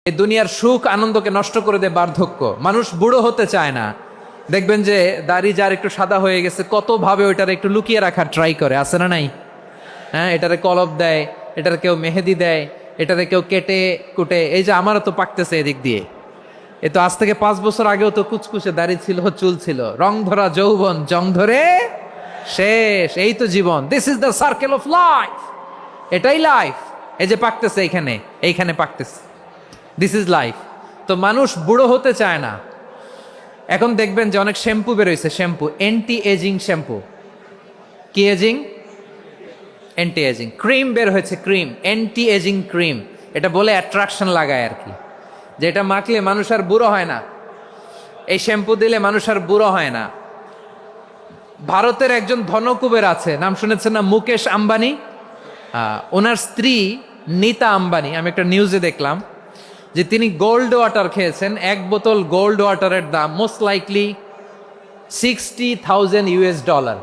এই দুনিয়ার সুখ আনন্দকে নষ্ট করে দেয় বার্ধক্য। মানুষ বুড়ো হতে চায় না। দেখবেন যে দাড়ি যার একটু সাদা হয়ে গেছে কত ভাবে ওইটার একটু লুকিয়ে রাখার ট্রাই করে, আছে না নাই? হ্যাঁ, এটারে কলপ দেয়, এটার কেউ মেহেদি দেয়, এটারে কেউ কেটে কুটে। এই যে আমারও তো পাকতেছে এদিক দিয়ে, এ তো আজ থেকে 5 বছর আগেও তো কুচকুচে দাড়ি ছিল, চুল ছিল, রং ধরা যৌবন জং ধরে শেষ। এই তো জীবন, this is the circle of life. এটাই লাইফ। এই যে পাকতেছে এইখানে, এইখানে পাকতেছে, দিস ইজ লাইফ। তো মানুষ বুড়ো হতে চায় না। এখন দেখবেন যে অনেক শ্যাম্পু বেরোইছে, শ্যাম্পু অ্যান্টি এজিং শ্যাম্পু। কি এজিং? Anti ageing. ক্রিম বের হয়েছে, ক্রিম, অ্যান্টি এজিং ক্রিম। এটা বলে অ্যাট্রাকশন লাগায় আর কি, যে এটা মাখলে মানুষ আর বুড়ো হয় না, এই শ্যাম্পু দিলে মানুষ আর বুড়ো হয় না। ভারতের একজন ধনকুবের আছে, নাম শুনেছেন না? মুকেশ আম্বানি। ওনার স্ত্রী নীতা আম্বানি, আমি একটা নিউজে দেখলাম যে তিনি গোল্ড ওয়াটার খেয়েছেন। 1 বোতল গোল্ড ওয়াটারের দাম মোস্ট লাইকলি $60,000,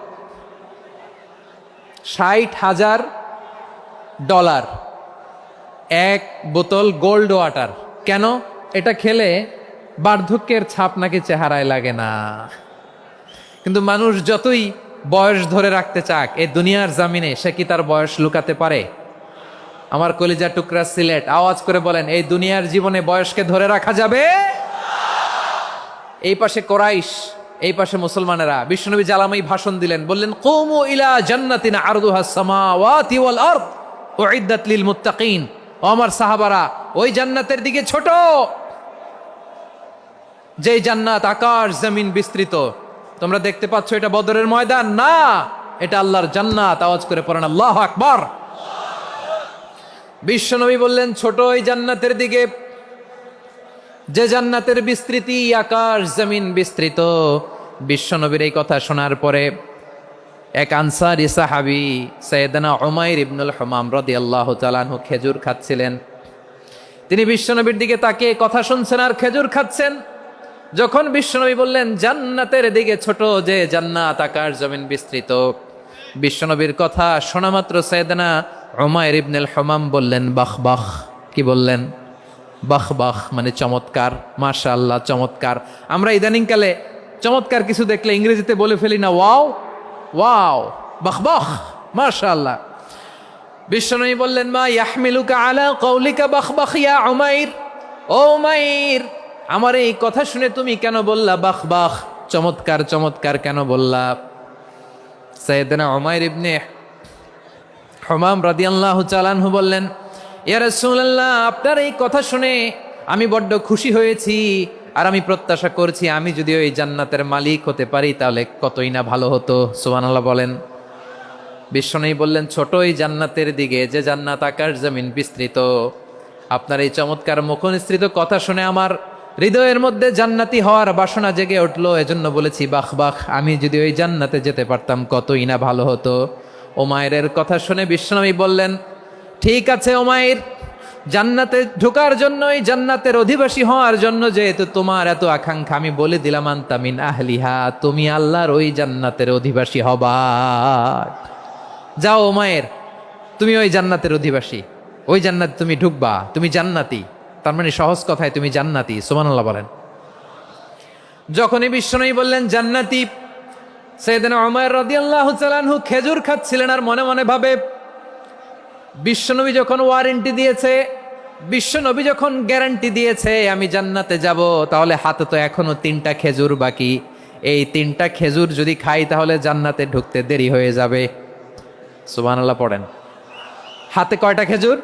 $60,000 1 বোতল গোল্ড ওয়াটার। কেন? এটা খেলে বার্ধক্যের ছাপ নাকি চেহারায় লাগে না। কিন্তু মানুষ যতই বয়স ধরে রাখতে চাক এই দুনিয়ার জামিনে, সে কি তার বয়স লুকাতে পারে? আমার কলিজা টুকরা সিলেট, আওয়াজ করে বলেন, এই দুনিয়ার জীবনে বয়সকে ধরে রাখা যাবে? এই পাশে কোরাইশ, এই পাশে মুসলমানেরা। বিশ্বনবী জালামাই ভাষণ দিলেন, বললেন, কুমু ইলা জান্নাতিন আরদুহাস সামাওয়াতি ওয়াল আরদ উইদ্দাত লিল মুত্তাকিন। ও আমার সাহাবারা, ওই জান্নাতের দিকে ছোট, যেই জান্নাত আকাশ জমিন বিস্তৃত। তোমরা দেখতে পাচ্ছ এটা বদরের ময়দান না, এটা আল্লাহর জান্নাত। আওয়াজ করে পড়েন আল্লাহু আকবার। বিশ্বনবী বললেন, ছোট ওই জান্নাতের দিকে, যে জান্নাতের বিস্তৃতি আকাশ জমিন বিস্তৃত। বিশ্বনবীর এই কথা শোনার পরে এক আনসারী সাহাবী সাইয়েদনা উমাইর ইবনুল হুমাম রাদিয়াল্লাহু তাআলা আনহু খেজুর খাচ্ছিলেন। তিনি বিশ্বনবীর দিকে তাকিয়ে কথা শুনছেন আর খেজুর খাচ্ছেন। যখন বিশ্বনবী বললেন জান্নাতের দিকে ছোট, যে জান্নাত আকাশ জমিন বিস্তৃত, বিশ্বনবীর কথা শোনা মাত্র সাইয়েদনা উমাইর ইবনুল হুমাম বললেন বাহ বাহ। কি বললেন? বাহ বাহ, মানে চমৎকার, মাশাআল্লাহ, চমৎকার। আমরা ইদানিংকালে চমৎকার কিছু দেখলে ইংরেজিতে বলে ফেলি না, ওয়াও ওয়াও, বাহ বাহ, মাশাআল্লাহ। বিশ্বনবী বললেন, মা ইয়াহমিলুকা আলা কওলিকা বাহ বাহ ইয়া উমাইর। ও উমাইর, আমার এই কথা শুনে তুমি কেন বললা বাহ বাহ, চমৎকার চমৎকার কেন বললা? সাইয়েদনা উমাইর ইবনে হুমাম রাদিয়াল্লাহু তাআলা আনহু বললেন, ইয়া রাসূলুল্লাহ, আপনার এই কথা শুনে আমি বড্ড খুশি হয়েছি, আর আমি প্রত্যাশা করছি আমি যদি ওই জান্নাতের মালিক হতে পারি তাহলে কতই না ভালো হতো। সুবহানাল্লাহ বলেন। বিশ্বনবী বললেন, ছোট ওই জান্নাতের দিকে, যে জান্নাত আকাশ জমিন বিস্তৃত। আপনার এই চমৎকার মুখনিসৃত কথা শুনে আমার হৃদয়ের মধ্যে জান্নাতি হওয়ার বাসনা জেগে উঠলো, এজন্য বলেছি বাহ বাহ, আমি যদি ওই জান্নাতে যেতে পারতাম কতই না ভালো হতো। উমাইরের কথা শুনে বিশ্বনবী বললেন, ঠিক আছে উমাইর, জান্নাতে ঢোকার জন্য, এই জান্নাতের অধিবাসী হওয়ার জন্য যেহেতু তোমার এত আকাঙ্ক্ষা, আমি বলে দিলাম আনতা মিন আহলিহা, তুমি আল্লাহর ওই জান্নাতের অধিবাসী হবা। যাও উমাইর, তুমি ওই জান্নাতের অধিবাসী, ওই জান্নাতে তুমি ঢুকবা, তুমি জান্নাতি। তার মানে সহজ কথায় তুমি জান্নাতি। সুবহানাল্লাহ বলেন। যখনই বিশ্বনবী বললেন জান্নাতি, সাইয়েদনা উমাইর রাদিয়াল্লাহু তাআলা আনহু খেজুর খাচ্ছিলেন আর মনে মনে ভাবে, বিশ্বনবী যখন ওয়ারেন্টি দিয়েছে, বিশ্বনবী যখন গ্যারান্টি দিয়েছে আমি জান্নাতে যাব, তাহলে হাতে তো এখনো 3টা খেজুর বাকি। এই 3টা খেজুর যদি খাই তাহলে জান্নাতে ঢুকতে দেরি হয়ে যাবে। সুবহানাল্লাহ পড়েন। হাতে কয়টা খেজুর?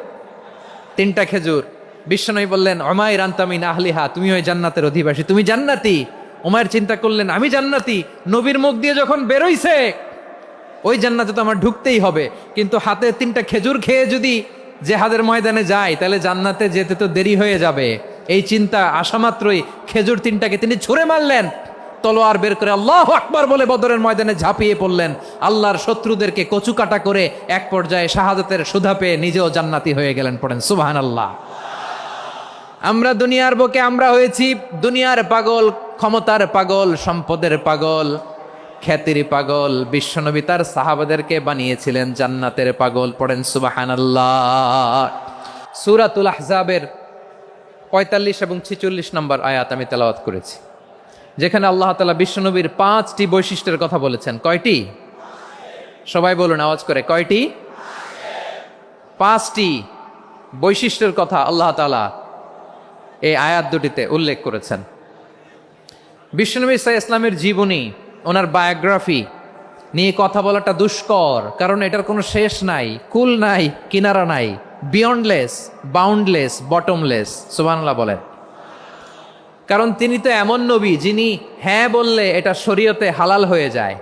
3টা খেজুর। বিশ্বনবী বললেন, উমাইর আনতা মিন আহলিহা, তুমি ওই জান্নাতের অধিবাসী, তুমি জান্নাতি। উমাইর চিন্তা করলেন, আমি জান্নাতি, নবীর মুখ দিয়ে যখন বেরোইছে ওই জান্নাতে তো আমার ঢুকতেই হবে, কিন্তু হাতে 3টা খেজুর খেয়ে যদি জেহাদের ময়দানে যায় তাহলে জান্নাতে যেতে তো দেরি হয়ে যাবে। এই চিন্তা আসা মাত্রই খেজুর 3টাকে তিনি ছুঁড়ে মারলেন, তলোয়ার বের করে আল্লাহু আকবার বলে বদরের ময়দানে ঝাঁপিয়ে পড়লেন। আল্লাহর শত্রুদেরকে কচুকাটা করে এক পর্যায়ে শাহাদাতের সুধা পেয়ে নিজেও জান্নাতি হয়ে গেলেন। পড়েন সুবহানাল্লাহ। আমরা দুনিয়ার বুকে আমরা হয়েছি দুনিয়ার পাগল, ক্ষমতার পাগল, সম্পদের পাগল, খ্যাতির পাগল। বিশ্বনবী তার সাহাবাদেরকে বানিয়েছিলেন জান্নাতের পাগল। পড়েন সুবহানাল্লাহ। সূরাতুল আহজাবের 45 এবং 46 নম্বর আয়াত আমি তেলাওয়াত করেছি, যেখানে আল্লাহ তাআলা বিশ্বনবীর 5টি বৈশিষ্ট্যের কথা বলেছেন। কয়টি? সবাই বলুন আওয়াজ করে, কয়টি? 5টি বৈশিষ্ট্যের কথা আল্লাহ তাআলা এই আয়াত দুটিতে উল্লেখ করেছেন। বিশ্বনবী সাল্লাল্লাহু আলাইহি ইসলামের জীবনী, ওনার বায়োগ্রাফি নিয়ে কথা বলাটা দুষ্কর, কারণ এটার কোনো শেষ নাই, কুল নাই, কিনারা নাই, বিয়ন্ডলেস, বাউন্ডলেস, বটমলেস। সুবহানাল্লাহ বলেন। কারণ তিনি তো এমন নবী যিনি হ্যাঁ বললে এটা শরীয়তে হালাল হয়ে যায়।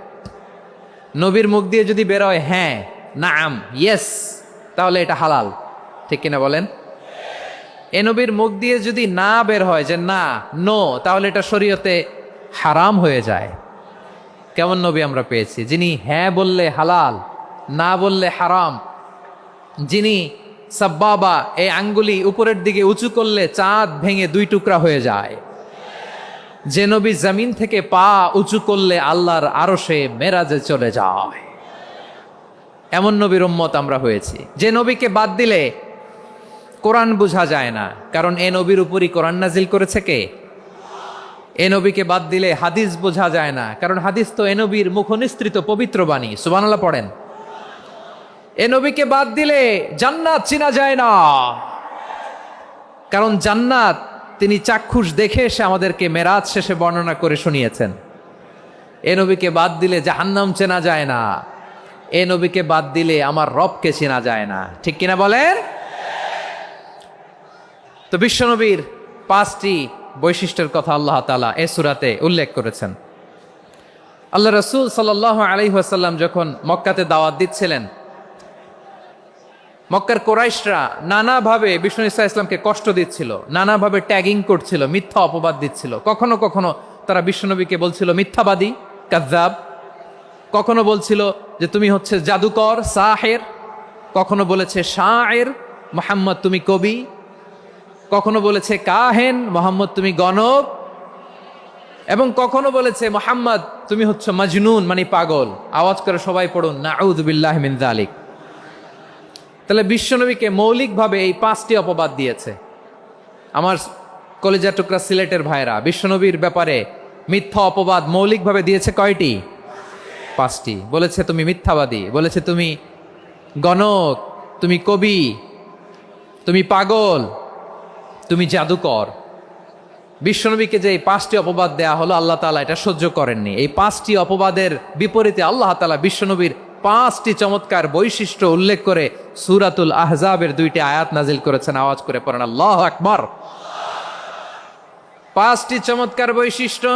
নবীর মুখ দিয়ে যদি বেরোয় হ্যাঁ, নাম, ইয়েস, তাহলে এটা হালাল। ঠিক কিনা বলেন? এ নবীর মুখ দিয়ে যদি না বের হয় যে না, নো, তাহলে এটা শরীয়তে হারাম হয়ে যায়। কেমন নবী আমরা পেয়েছি, যিনি হ্যাঁ বললে হালাল, না বললে হারাম, যিনি সাব্বাবা, এই আঙ্গুলি উপরের দিকে উঁচু করলে চাঁদ ভেঙে 2 টুকরা হয়ে যায়, যে নবী জমিন থেকে পা উঁচু করলে আল্লাহর আরশে মেরাজে চলে যায়, এমন নবীর উম্মত আমরা হয়েছি। যে নবীকে বাদ দিলে কোরআন বোঝা যায় না, কারণ এ নবীর উপরই কোরআন নাজিল করেছে কে? এ নবীকে বাদ দিলে হাদিস বোঝা যায় না, কারণ হাদিস তো এ নবীর মুখনিসৃত পবিত্র বাণী। সুবহানাল্লাহ পড়েন। এ নবীকে বাদ দিলে জান্নাত চিনা যায় না, কারণ জান্নাত তিনি চাক্ষুষ দেখে এসে আমাদেরকে মেরাজ শেষে বর্ণনা করে শুনিয়েছেন। এ নবীকে বাদ দিলে জাহান্নাম চেনা যায় না, এ নবীকে বাদ দিলে আমার রবকে চেনা যায় না। ঠিক কিনা বলেন? তো বিশ্বনবীর 5টি বৈশিষ্ট্যের কথা আল্লাহ তাআলা এ সূরাতে উল্লেখ করেছেন। আল্লাহ রাসূল সাল্লাল্লাহু আলাইহি ওয়াসাল্লাম যখন মক্কাতে দাওয়াত দিচ্ছিলেন, মক্কার কোরাইশরা নানাভাবে বিষ্ণু ইসা ইসলামকে কষ্ট দিচ্ছিল, নানাভাবে ট্যাগিং করছিল, মিথ্যা অপবাদ দিচ্ছিল। কখনো কখনো তারা বিশ্বনবীকে বলছিল মিথ্যাবাদী, কাযযাব। কখনো বলছিল যে তুমি হচ্ছে জাদুকর, সাহের। কখনো বলেছে শায়ের, মুহাম্মদ তুমি কবি। কখনো বলেছে কাহেন, মুহাম্মদ তুমি গণক। এবং কখনো বলেছে মুহাম্মদ তুমি হচ্ছে মাজনুন, মানে পাগল। আওয়াজ করে সবাই পড়ুন নাউযু বিল্লাহি মিন যালিক। তাহলে বিশ্বনবীকে মৌলিকভাবে এই 5টি অপবাদ দিয়েছে। আমার কলিজা টুকরা সিলেটের ভাইরা, বিশ্বনবীর ব্যাপারে মিথ্যা অপবাদ মৌলিকভাবে দিয়েছে কয়টি? 5টি। বলেছে তুমি মিথ্যাবাদী, বলেছে তুমি গণক, তুমি কবি, তুমি পাগল, তুমি জাদুকর। বিশ্বনবীকে যে এই 5টি অপবাদ দেয়া হলো, আল্লাহ তাআলা এটা সহ্য করেননি। এই 5টি অপবাদের বিপরীতে আল্লাহ তাআলা বিশ্বনবীর 5টি চমৎকার বৈশিষ্ট্য উল্লেখ করে সূরাতুল আহজাবের 2টি আয়াত নাজিল করেছেন। আওয়াজ করে পড়েন আল্লাহু আকবার। 5টি চমৎকার বৈশিষ্ট্য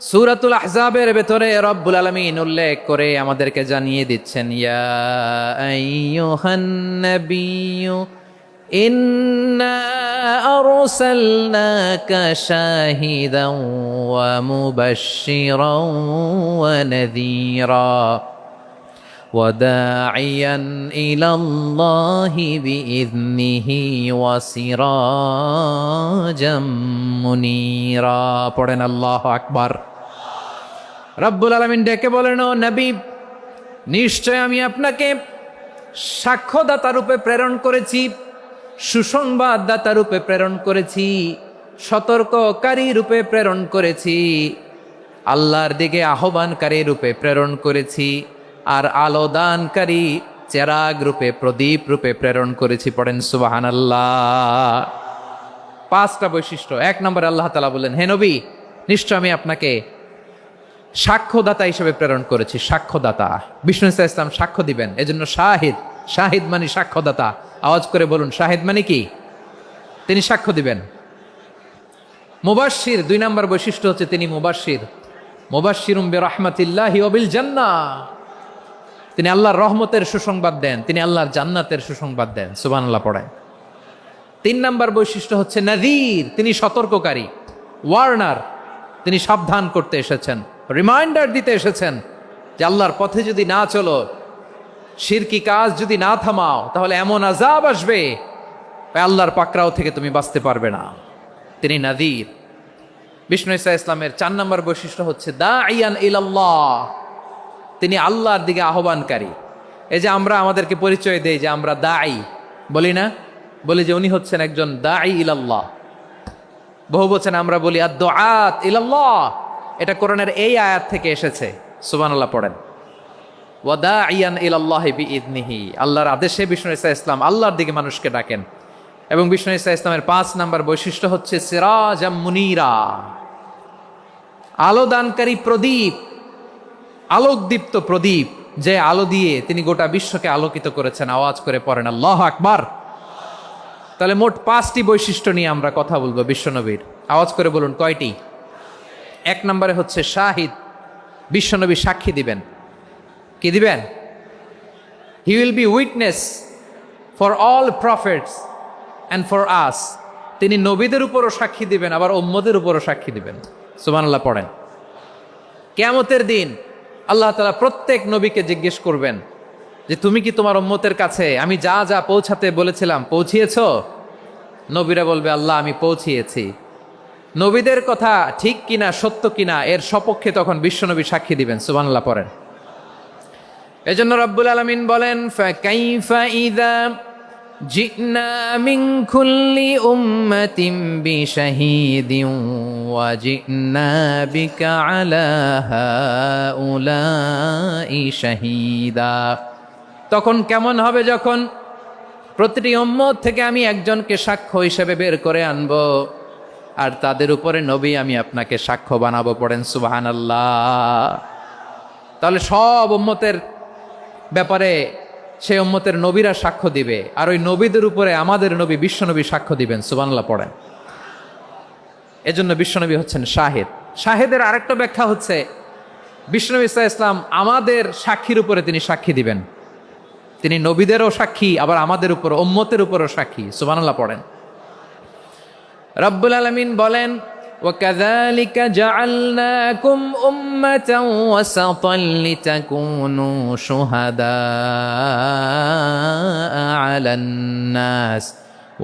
সূরাতুল আহজাবের ভেতরে রব্বুল আলামিন উল্লেখ করে আমাদেরকে জানিয়ে দিচ্ছেন, ইয়া আইয়ুহান নাবিয়্যু ইন্না আরসালনাকা শাহিদান ওয়া মুবাশশিরান ওয়া নাযীরা ওয়া দাঈয়ান ইলাল্লাহি বিইযনিহি ওয়া সিরাজাম মুনীরা। পড়েন আল্লাহু আকবার। রব্বুল আলামিন ডেকে বলেন, ও নবী, নিশ্চয় আমি আপনাকে সাক্ষ্যদাতা রূপে প্রেরণ করেছি, সুসংবাদদাতা রূপে প্রেরণ করেছি, সতর্ককারী রূপে প্রেরণ করেছি, আল্লাহর দিকে আহ্বানকারী রূপে প্রেরণ করেছি, আর আলোদানকারী চেরাগ রূপে, প্রদীপ রূপে প্রেরণ করেছি। পড়েন সুবহানাল্লাহ। 5টা বৈশিষ্ট্য। 1 নম্বরে আল্লাহ তাআলা বললেন, হে নবী, নিশ্চয় আমি আপনাকে সাক্ষ্যদাতা হিসেবে প্রেরণ করেছি। সাক্ষ্যদাতা, বিষ্ণু ইসা ইসলাম সাক্ষ্য দিবেন, এজন্য শাহিদ। শাহিদ মানে সাক্ষ্যদাতা। আওয়াজ করে বলুন, শাহিদ মানে কি? তিনি সাক্ষ্য দিবেন। মুবাশশির, 2 নম্বর বৈশিষ্ট্য হচ্ছে তিনি মুবাশশির। মুবাশশিরুম বিরাহমাতিল্লাহি ওয়া বিল জান্নাহ। তিনি আল্লাহর রহমতের সুসংবাদ দেন, তিনি আল্লাহর জান্নাতের সুসংবাদ দেন। সুবহানাল্লাহ পড়েন। 3 নম্বর বৈশিষ্ট্য হচ্ছে নাযীর, তিনি সতর্ককারী, ওয়ার্নার। তিনি সাবধান করতে এসেছেন, রিমাইন্ডার দিতে এসেছেন যে আল্লাহর পথে যদি না চলো, শিরকি কাজ যদি না থামাও, তাহলে এমন আযাব আসবে আল্লাহর পাকড়াও থেকে তুমি বাঁচতে পারবে না। তিনি নাযীর। বিষ্ণু ইসা ইসলামের 4 নম্বর বৈশিষ্ট্য হচ্ছে দাঈয়ান ইলাল্লাহ, তিনি আল্লাহর দিকে আহ্বানকারী। এই যে আমরা আমাদেরকে পরিচয় দেই যে আমরা দাঈ, বলি না? বলি যে উনি হচ্ছেন একজন দাঈ ইলাল্লাহ। বহু বচন আমরা বলি আদ-দুআত ইলাল্লাহ, এটা কোরআনের এই আয়াত থেকে এসেছে। সুবহানাল্লাহ পড়েন। ওয়া দাঈয়ান ইলাল্লাহি বিইذনিহি, আল্লাহর আদেশে বিষ্ণু ঈসা ইসলাম আল্লাহর দিকে মানুষকে ডাকেন। এবং বিষ্ণু ঈসা ইসলামের ৫ নাম্বার বৈশিষ্ট্য হচ্ছে সিরাজাম মুনীরা, আলো দানকারী প্রদীপ, আলোকদীপ্ত প্রদীপ, যে আলো দিয়ে তিনি গোটা বিশ্বকে আলোকিত করেছেন। আওয়াজ করে পড়েন আল্লাহু আকবার। তাহলে মোট ৫টি বৈশিষ্ট্য নিয়ে আমরা কথা বলবো বিশ্বনবীর। আওয়াজ করে বলুন কয়টি? ১ নম্বরে হচ্ছে শাহিদ, বিশ্বনবী সাক্ষী দিবেন। কি দিবেন? He will be witness for all prophets and for us. তিনি নবীদের উপরও সাক্ষী দিবেন, আবার উম্মতের উপরও সাক্ষী দিবেন। সুবহানাল্লাহ পড়েন। কিয়ামতের দিন আল্লাহ তাআলা প্রত্যেক নবীকে জিজ্ঞেস করবেন যে তুমি কি তোমার উম্মতের কাছে আমি যা যা পৌঁছাতে বলেছিলাম পৌঁছিয়েছো? নবীরা বলবে আল্লাহ আমি পৌঁছিয়েছি। নবীদের কথা ঠিক কিনা, সত্য কিনা, এর সপক্ষে তখন বিশ্বনবী সাক্ষী দিবেন। সুবহানাল্লাহ পড়েন। এজন্য রব্বুল আলামিন বলেন ফাকাইফা ইযা জিনা মিন কুল্লি উম্মাতিন বিশাহীদিন ওয়া জিনা বিকা আলা হাউলাই শাহীদা। তখন কেমন হবে যখন প্রতিটি উম্মত থেকে আমি একজনকে সাক্ষ্য হিসেবে বের করে আনব, আর তাদের উপরে নবী আমি আপনাকে সাক্ষ্য বানাবো। পড়েন সুবহানাল্লাহ। তাহলে সব উম্মতের ব্যাপারে সেই উম্মতের নবীরা সাক্ষ্য দিবে, আর ওই নবীদের উপরে আমাদের নবী বিশ্বনবী সাক্ষ্য দিবেন। সুবহানাল্লাহ পড়েন। এজন্য বিশ্বনবী হচ্ছেন শাহেদ। শাহেদের আরেকটা ব্যাখ্যা হচ্ছে বিশ্বনবী সাল্লাল্লাহু আলাইহি ওয়াসাল্লাম আমাদের সাক্ষীর উপরে তিনি সাক্ষী দিবেন। তিনি নবীদেরও সাক্ষী, আবার আমাদের উপর উম্মতের উপরও সাক্ষী। সুবহানাল্লাহ পড়েন। রব্বুল আলামিন বলেন وَكَذَلِكَ جَعَلْنَاكُمْ أُمَّةً وَسَطًا لِتَكُونُوا شُهَدَاءَ عَلَى النَّاسِ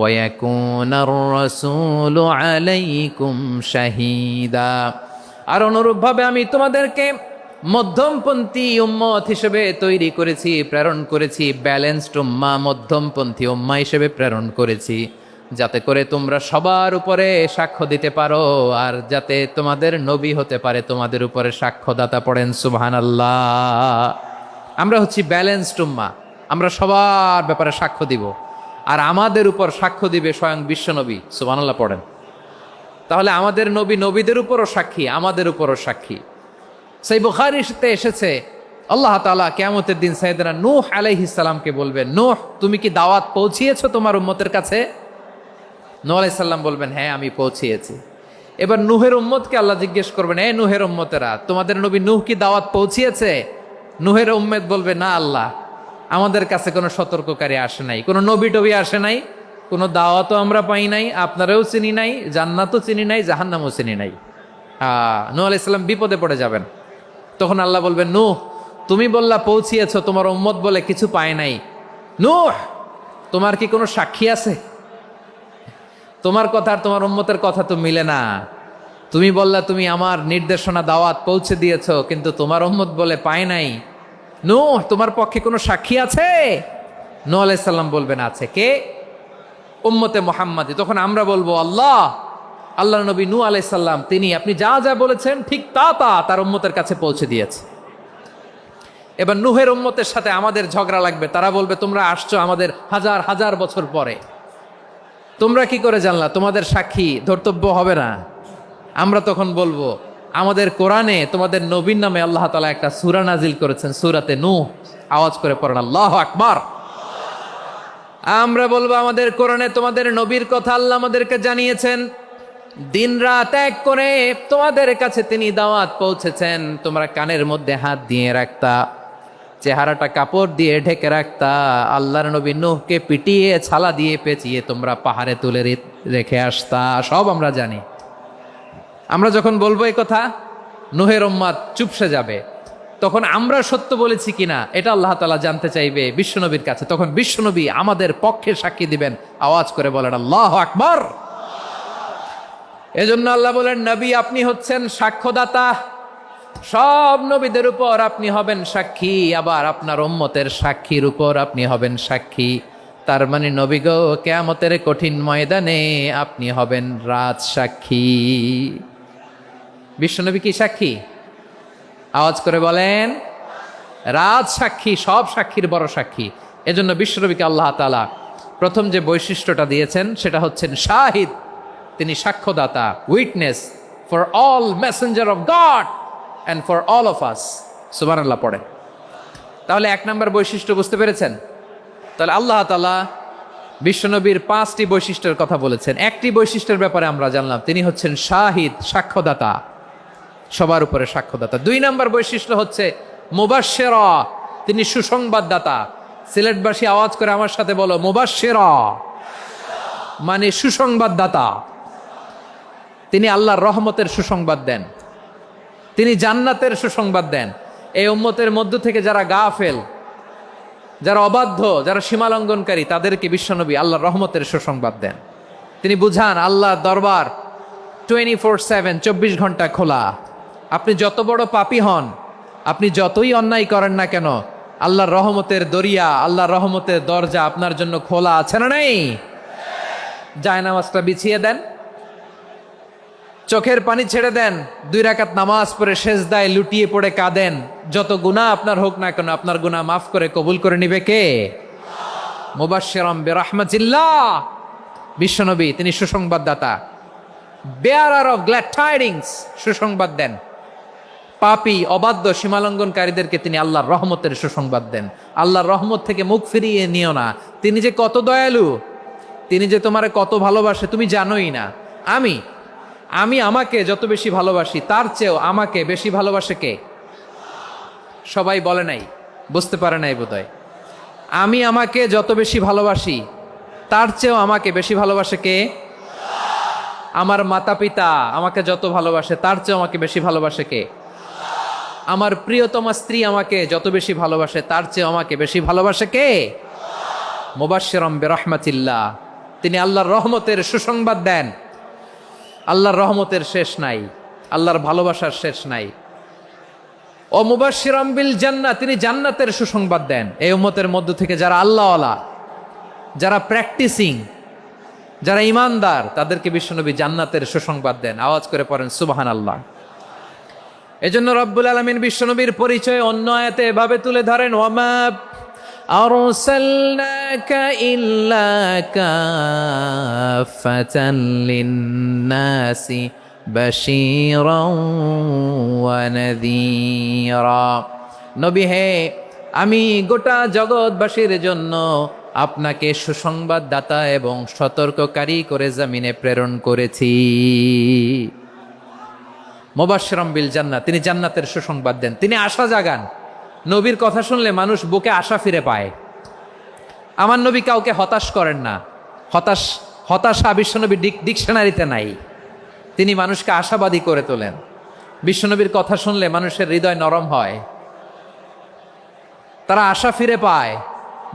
وَيَكُونَ الرَّسُولُ عَلَيْكُمْ شَهِيدًا। আর অনুরূপভাবে আমি তোমাদেরকে মধ্যমপন্থী উম্মত হিসেবে তৈরি করেছি, প্রেরণ করেছি। ব্যালেন্সড উম্মাহ, মধ্যমপন্থী উম্মাহ হিসেবে প্রেরণ করেছি, যাতে করে তোমরা সবার উপরে সাক্ষ্য দিতে পারো, আর যাতে তোমাদের নবী হতে পারে তোমাদের উপরে সাক্ষ্যদাতা। পড়েন সুবহানাল্লাহ। আমরা হচ্ছি ব্যালেন্সড উম্মাহ, আমরা সবার ব্যাপারে সাক্ষ্য দিব, আর আমাদের উপর সাক্ষ্য দিবে স্বয়ং বিশ্বনবী। সুবহানাল্লাহ পড়েন। তাহলে আমাদের নবী নবীদের উপরও সাক্ষী, আমাদের উপরও সাক্ষী। সেই বুখারীতে এসেছে আল্লাহ তাআলা কিয়ামতের দিন সাইয়েদনা নূহ আলাইহিস সালামকে বলবেন, নূহ তুমি কি দাওয়াত পৌঁছিয়েছো তোমার উম্মতের কাছে? নূহ আলাইহিস সালাম বলবেন হ্যাঁ আমি পৌঁছিয়েছি। এবার নূহের উম্মতকে আল্লাহ জিজ্ঞেস করবেন, এ নূহের উম্মতেরা তোমাদের নবী নূহ কি দাওয়াত পৌঁছিয়েছে? নূহের উম্মত বলবে না আল্লাহ, আমাদের কাছে কোনো সতর্ককারী আসে নাই, কোনো নবী টবি আসে নাই, কোনো দাওয়াতও আমরা পাই নাই, আপনারাও চিনি নাই, জান্নাতও চিনি নাই, জাহান্নামও চিনি নাই। নূহ আলাইহিস সালাম বিপদে পড়ে যাবেন। তখন আল্লাহ বলবেন নূহ তুমি বললা পৌঁছিয়েছো, তোমার উম্মত বলে কিছু পায় নাই। নূহ তোমার কি কোনো সাক্ষী আছে? তোমার কথা আর তোমার উম্মতের কথা তো মিলে না। তুমি বললা তুমি আমার নির্দেশনা দাওয়াত পৌঁছে দিয়েছো, কিন্তু তোমার উম্মত বলে পায় নাই। নূহ তোমার পক্ষে কোনো সাক্ষী আছে? নূহ আলাইহিস সালাম বলবেন আছে। কে? উম্মতে মুহাম্মাদি। তখন আমরা বলবো আল্লাহ নবী নূহ আলাইহিস সালাম তিনি আপনি যা যা বলেছেন ঠিক তা তার উম্মতের কাছে পৌঁছে দিয়েছে। এবার নূহের উম্মতের সাথে আমাদের ঝগড়া লাগবে। তারা বলবে তোমরা আসছো আমাদের হাজার হাজার বছর পরে, তোমরা কি করে জানলা? তোমাদের সাক্ষী ধর্তব্য হবে না। আমরা তখন বলবো আমাদের কোরআনে তোমাদের নবীর নামে আল্লাহ তাআলা একটা সূরা নাজিল করেছেন, সূরাতে নূহ। আওয়াজ করে পড়েন আল্লাহু আকবার। আমরা বলবো আমাদের কোরআনে তোমাদের নবীর কথা আল্লাহ আমাদেরকে জানিয়েছেন, দিন রাত এক করে তোমাদের কাছে তিনি দাওয়াত পৌঁছেছেন। তোমরা কানের মধ্যে হাত দিয়ে রাখতা, চেহারাটা কাপড় দিয়ে ঢেকে রাখতা, আল্লাহর নবী নূহকে পিটিয়ে ছালা দিয়ে পেঁচিয়ে তোমরা পাহাড়ে তুলে রেখে আসতা। সব আমরা জানি। আমরা যখন বলবো এই কথা, নূহের উম্মত চুপসে যাবে। তখন আমরা সত্য বলেছি কিনা এটা আল্লাহ তাআলা জানতে চাইবে বিশ্বনবীর কাছে। তখন বিশ্বনবী আমাদের পক্ষে সাক্ষী দিবেন। আওয়াজ করে বলেন আল্লাহু আকবার। এজন্য আল্লাহ বলেন নবী আপনি হচ্ছেন সাক্ষ্যদাতা, সব নবীদের উপর আপনি হবেন সাক্ষী, আবার আপনার উম্মতের সাক্ষীর উপর আপনি হবেন সাক্ষী। তার মানে নবী গো, কিয়ামতের কঠিন ময়দানে আপনি হবেন রাজ সাক্ষী। বিশ্বনবী কি সাক্ষী? আওয়াজ করে বলেন, রাজ সাক্ষী, সব সাক্ষীর বড় সাক্ষী। এজন্য বিশ্বনবীকে আল্লাহ তাআলা প্রথম যে বৈশিষ্ট্যটা দিয়েছেন সেটা হচ্ছেন শাহিদ। তিনি সাক্ষ্যদাতা, witness for all messenger of God and for all of us. সুবহানাল্লাহ পড়ে। তাহলে এক নম্বর বৈশিষ্ট্য বুঝতে পেরেছেন? তাহলে আল্লাহ তাআলা বিশ্বনবীর 5টি বৈশিষ্ট্যের কথা বলেছেন। একটি বৈশিষ্ট্যের ব্যাপারে আমরা জানলাম, তিনি হচ্ছেন শাহিদ, সাক্ষ্যদাতা, সবার উপরে সাক্ষ্যদাতা। 2 নম্বর বৈশিষ্ট্য হচ্ছে মুবাশশিরা, তিনি সুসংবাদদাতা। সিলেটবাসী আওয়াজ করে আমার সাথে বলো, মুবাশশিরা মানে সুসংবাদদাতা। তিনি আল্লাহর রহমতের সুসংবাদ দেন, তিনি জান্নাতের সুসংবাদ দেন। এই উম্মতের মধ্য থেকে যারা গাফেল, যারা অবাধ্য, যারা সীমালঙ্ঘনকারী, তাদেরকে বিশ্বনবী আল্লাহর রহমতের সুসংবাদ দেন। তিনি বুঝান আল্লাহর দরবার 24/7, 24 ঘন্টা খোলা। আপনি যত বড় পাপী হন, আপনি যতই অন্যায় করেন না কেন, আল্লাহর রহমতের দরিয়া, আল্লাহর রহমতের দরজা আপনার জন্য খোলা আছে না নেই? জায়নামাজটা বিছিয়ে দেন, চোখের পানি ছেড়ে দেন, 2 রাকাত নামাজ পড়ে সেজদায় লুটিয়ে পড়ে কাঁদেন। যত গুনাহ আপনার হোক না কেন, আপনার গুনাহ মাফ করে কবুল করে নিবে কে? মুবাশশিরাম বিরাহমাতিল্লাহ। বিশ্বনবী তিনি সুসংবাদদাতা, বেয়ারার অফ গ্ল্যাড টাইডিংস, সুসংবাদ দেন। পাপী, অবাধ্য, সীমালঙ্ঘনকারীদেরকে তিনি আল্লাহর রহমতের সুসংবাদ দেন। আল্লাহর রহমত থেকে মুখ ফিরিয়ে নিও না। তিনি যে কত দয়ালু, তিনি যে তোমারে কত ভালোবাসে তুমি জানোই না। আমি আমাকে যত বেশি ভালোবাসি, তার চেয়েও আমাকে বেশি ভালোবাসে কে? সবাই বলে নাই, বুঝতে পারে নাই বোধহয়। আমি আমাকে যত বেশি ভালোবাসি, তার চেয়েও আমাকে বেশি ভালোবাসে কে? আমার মাতা পিতা আমাকে যত ভালোবাসে, তার চেয়েও আমাকে বেশি ভালোবাসে কে? আমার প্রিয়তমা স্ত্রী আমাকে যত বেশি ভালোবাসে, তার চেয়েও আমাকে বেশি ভালোবাসে কে? মুবাশশিরাম বিরাহমাতিল্লাহ, তিনি আল্লাহর রহমতের সুসংবাদ দেন। আল্লাহর রহমতের শেষ নাই, আল্লাহর ভালোবাসার শেষ নাই। ও মুবাশশিরাম বিল জান্নাহ, তিনি জান্নাতের সুসংবাদ দেন। এই উম্মতের মধ্য থেকে যারা আল্লাহওয়ালা, যারা প্র্যাকটিসিং, যারা ইমানদার, তাদেরকে বিশ্বনবী জান্নাতের সুসংবাদ দেন। আওয়াজ করে পড়েন সুবহানাল্লাহ। এজন্য রব্বুল আলামিন বিশ্বনবীর পরিচয় অন্য আয়াতে এভাবে তুলে ধরেন, ওয়ামা আরসালনাকা ইল্লা কাফাতান লিন্নাসি বাশীরাও ওয়া নাযীরা। নবী হে, আমি গোটা জগৎবাসীর জন্য আপনাকে সুসংবাদদাতা এবং সতর্ককারী করে জমিনে প্রেরণ করেছি। মুবাশশিরাম বিল জান্নাহ, তিনি জান্নাতের সুসংবাদ দেন, তিনি আশা জাগান। নবীর কথা শুনলে মানুষ বুকে আশা ফিরে পায়। আমার নবী কাউকে হতাশ করেন না। হতাশা বিশ্বনবী ডিকশনারিতে নাই। তিনি মানুষকে আশাবাদী করে তোলেন। বিশ্বনবীর কথা শুনলে মানুষের হৃদয় নরম হয়, তারা আশা ফিরে পায়।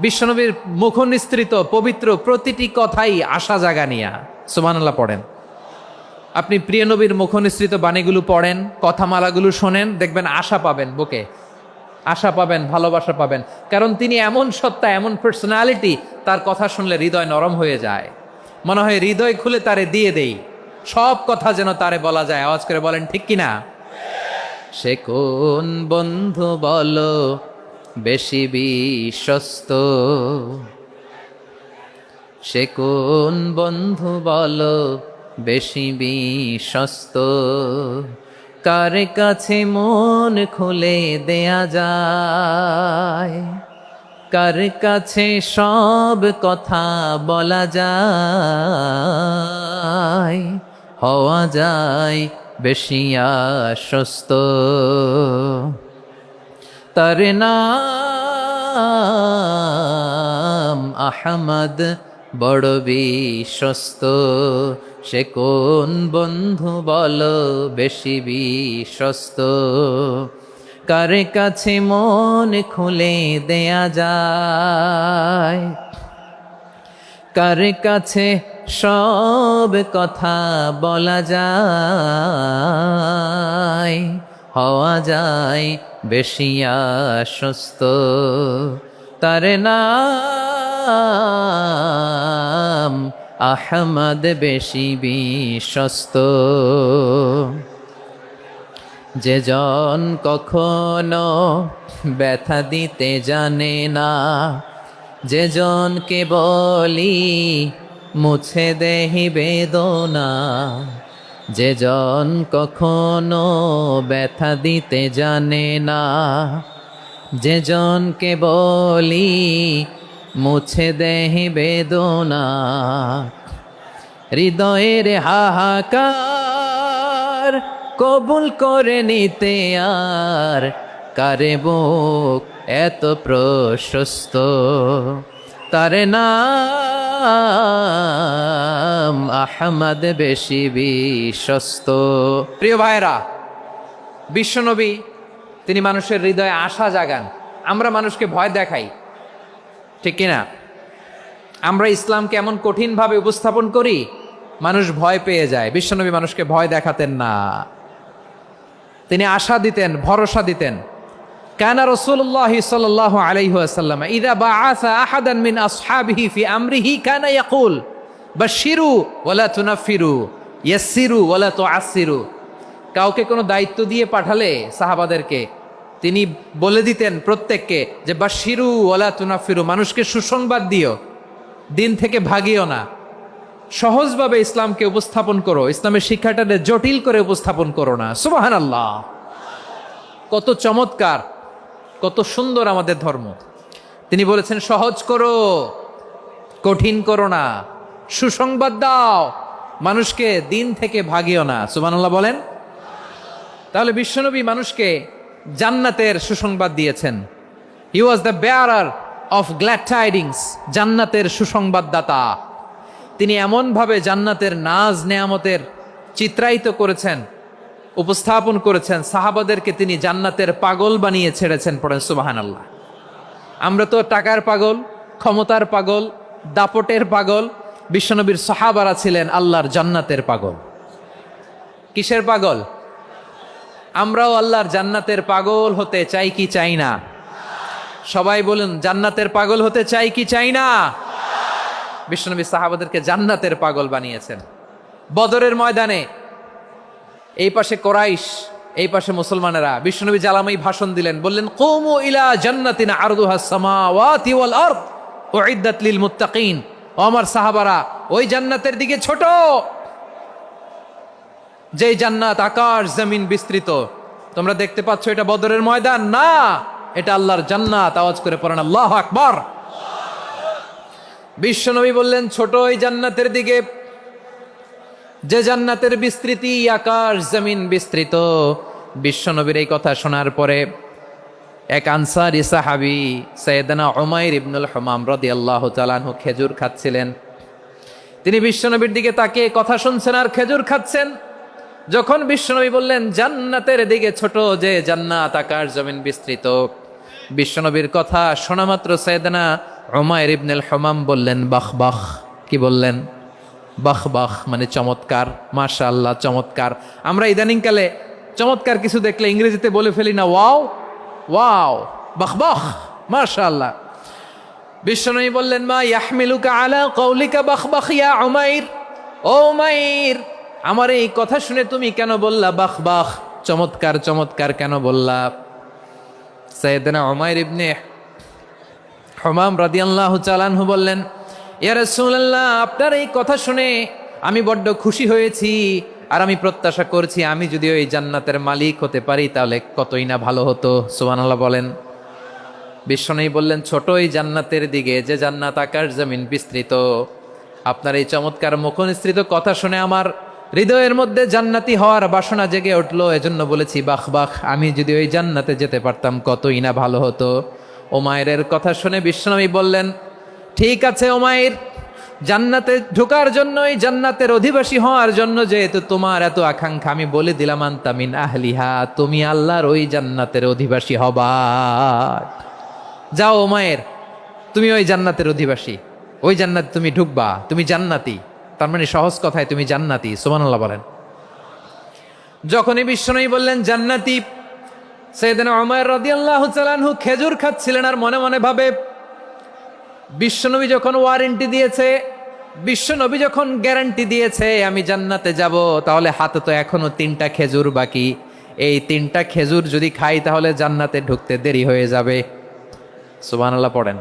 বিশ্বনবীর মুখ নিঃসৃত পবিত্র প্রতিটি কথাই আশা জাগানিয়া। সুবহানাল্লাহ পড়েন। আপনি প্রিয় নবীর মুখ নিঃসৃত বাণীগুলো পড়েন, কথামালাগুলো শোনেন, দেখবেন আশা পাবেন, বুকে আশা পাবেন, ভালোবাসা পাবেন। কারণ তিনি এমন সত্তা, এমন পার্সোনালিটি, তার কথা শুনলে হৃদয় নরম হয়ে যায়। মনে হয় হৃদয় খুলে তারে দিয়ে দেই, সব কথা যেন তারে বলা যায়। আওয়াজ করে বলেন ঠিক কিনা? সে কোন বন্ধু বলো বেশি বিশ্বস্ত, সে কোন বন্ধু বলো বেশি বিশ্বস্ত, কার কাছে মন খুলে দেয়া যায়, কার কাছে সব কথা বলা যায়, হওয়া যায় বেশি আশ্বস্ত। তার নাম আহমদ, বড় বিশ্বস্ত। সে কোন বন্ধু বলো বেশি বিশ্বস্ত, কার কাছে মন খুলে দেয়া যায়, কার কাছে সব কথা বলা যায়, হওয়া যায় বেশি আশ্বস্ত। তার নাম আহমদ বেশি বিশ্বস্ত। যে জন কখনো ব্যথা দিতে জানে না, যে জনকে বলি মুছে দেহি বেদনা, যে জন কখনো ব্যথা দিতে জানে না, যে জনকে বলি মুছে দেহি বেদনা, হৃদয়ের হাহাকার কবুল করে নিতে আর কারে বুক এত প্রশস্ত। তার নাম আহমদ বেশি বিশ্বস্ত। প্রিয় ভাইরা, বিশ্বনবী তিনি মানুষের হৃদয়ে আশা জাগান। আমরা মানুষকে ভয় দেখাই, ঠিক কিনা? আমরা ইসলামকে এমন কঠিনভাবে উপস্থাপন করি, মানুষ ভয় পেয়ে যায়। বিশ্বনবী মানুষকে ভয় দেখাতেন না, তিনি আশা দিতেন, ভরসা দিতেন। কানা রাসূলুল্লাহ সাল্লাল্লাহু আলাইহি ওয়াসাল্লাম ইযা বাআসা আহাদান মিন আসহাবিহি ফি আমরিহি কানা ইয়াকুল বাশশিরু ওয়ালা তুনাফিরু ইয়াসসিরু ওয়ালা তুআসসিরু। কাউকে কোনো দায়িত্ব দিয়ে পাঠালে সাহাবাদেরকে তিনি বলে দিতেন প্রত্যেককে যে বাশশিরু ওয়ালা তুনাফিরু, মানুষকে সুসংবাদ দিও, দিন থেকে ভাগিও না। সহজভাবে ইসলামকে উপস্থাপন করো, ইসলামের শিক্ষাটাকে জটিল করে উপস্থাপন করো না। সুবহানাল্লাহ, কত চমৎকার, কত সুন্দর আমাদের ধর্ম। তিনি বলেছেন সহজ করো, কঠিন করো না, সুসংবাদ দাও, মানুষকে দিন থেকে ভাগিও না। সুবহানাল্লাহ বলেন। তাহলে বিশ্বনবী মানুষকে জান্নাতের সুসংবাদ দিয়েছেন। He was the bearer of glad tidings, জান্নাতের সুসংবাদদাতা। তিনি এমনভাবে জান্নাতের নাজ নেয়ামতের চিত্রায়িত করেছেন, উপস্থাপন করেছেন, সাহাবাদেরকে তিনি জান্নাতের পাগল বানিয়ে ছেড়েছেন। পড়েন সুবহানাল্লাহ। আমরা তো টাকার পাগল, ক্ষমতার পাগল, দাপটের পাগল। বিশ্বনবীর সাহাবারা ছিলেন আল্লাহর জান্নাতের পাগল। কিসের পাগল? আমরাও আল্লাহর জান্নাতের পাগল হতে চাই কি চাই না? সবাই বলুন, জান্নাতের পাগল হতে চাই কি চাই না? বিশ্বনবী সাহাবাদেরকে জান্নাতের পাগল বানিয়েছেন। বদরের ময়দানে এই পাশে কোরাইশ, এই পাশে মুসলমানেরা। বিশ্বনবী জ্বালাময়ী ভাষণ দিলেন, বললেন কুমু ইলা জান্নাতিন আরদুহাস সামাওয়াতি ওয়াল আরদ উইদ্দাত লিল মুত্তাকিন। ও আমার সাহাবারা, ওই জান্নাতের দিকে ছোট, যেই জান্নাত আকাশ জমিন বিস্তৃত। তোমরা দেখতে পাচ্ছ এটা বদরের ময়দান না, এটা আল্লাহর জান্নাত। আওয়াজ করে পড়েন আল্লাহু আকবার। বিশ্বনবী বললেন ছোট ওই জান্নাতের দিকে, যে জান্নাতের বিস্তৃতি আকাশ জমিন বিস্তৃত। বিশ্বনবীর এই কথা শোনার পরে এক আনসারী সাহাবী সাইয়েদনা উমাইর ইবনুল হুমাম রাদিয়াল্লাহু তাআলা আনহু খেজুর খাচ্ছিলেন। তিনি বিশ্বনবীর দিকে তাকিয়ে কথা শুনছেন আর খেজুর খাচ্ছেন। যখন বিশ্বনবী বললেন জান্নাতের দিকে ছোট, যে জান্নাত আকাশ জমিন বিস্তৃত, বিশ্বনবীর কথা শোনা মাত্র সাইয়েদনা উমাইর ইবনুল হুমাম বললেন বাহ বাহ। কি বললেন? বাহ বাহ, মানে চমৎকার, মাশাআল্লাহ, চমৎকার। আমরা ইদানিংকালে চমৎকার কিছু দেখলে ইংরেজিতে বলে ফেলি না, ওয়াও ওয়াও, বাহ বাহ, মাশাআল্লাহ। বিশ্বনবী বললেন মা ইয়াহমিলুকা আলা কওলিকা বাহ বাহ ইয়া উমাইর। ও উমাইর, আমার এই কথা শুনে তুমি কেন বললা বাহ বাহ, চমৎকার চমৎকার কেন বললা? সাইয়েদনা উমাইর ইবনে হুমাম রাদিয়াল্লাহু তাআলা আনহু বললেন, ইয়া রাসূলুল্লাহ, আপনার এই কথা শুনে আমি বড্ড খুশি হয়েছি, আর আমি প্রত্যাশা করছি আমি যদি ওই জান্নাতের মালিক হতে পারি তাহলে কতই না ভালো হতো। সুবহানাল্লাহ বলেন। বিশ্বনবী বললেন ছোট এই জান্নাতের দিকে, যে জান্নাত আকাশ জমিন বিস্তৃত। আপনার এই চমৎকার মুখনিসৃত কথা শুনে আমার হৃদয়ের মধ্যে জান্নাতি হওয়ার বাসনা জেগে উঠলো, এজন্য বলেছি বাহ বাহ, আমি যদি ওই জান্নাতে যেতে পারতাম কতই না ভালো হতো। উমাইরের কথা শুনে বিশ্বনবী বললেন ঠিক আছে উমাইর, জান্নাতে ঢোকার জন্য, এই জান্নাতের অধিবাসী হওয়ার জন্য যেহেতু তোমার এত আকাঙ্ক্ষা, আমি বলে দিলাম আনতা মিন আহলিহা, তুমি আল্লাহর ওই জান্নাতের অধিবাসী হবা। যাও উমাইর, তুমি ওই জান্নাতের অধিবাসী, ওই জান্নাতে তুমি ঢুকবা, তুমি জান্নাতি। তার মানে সহজ কথায় তুমি জান্নাতি। সুবহানাল্লাহ বলেন। যখনই বিশ্বনবী বললেন জান্নাতি, সাইয়েদনা উমাইর রাদিয়াল্লাহু তাআলা আনহু খেজুর খাচ্ছিলেন আর মনে মনে ভাবে বিশ্বনবী যখন ওয়ারেন্টি দিয়েছে, বিশ্বনবী যখন গ্যারান্টি দিয়েছে আমি জান্নাতে যাব, তাহলে হাতে তো এখনো 3টা খেজুর বাকি। এই 3টা খেজুর যদি খাই তাহলে জান্নাতে ঢুকতে দেরি হয়ে যাবে। সুবহানাল্লাহ পড়েন।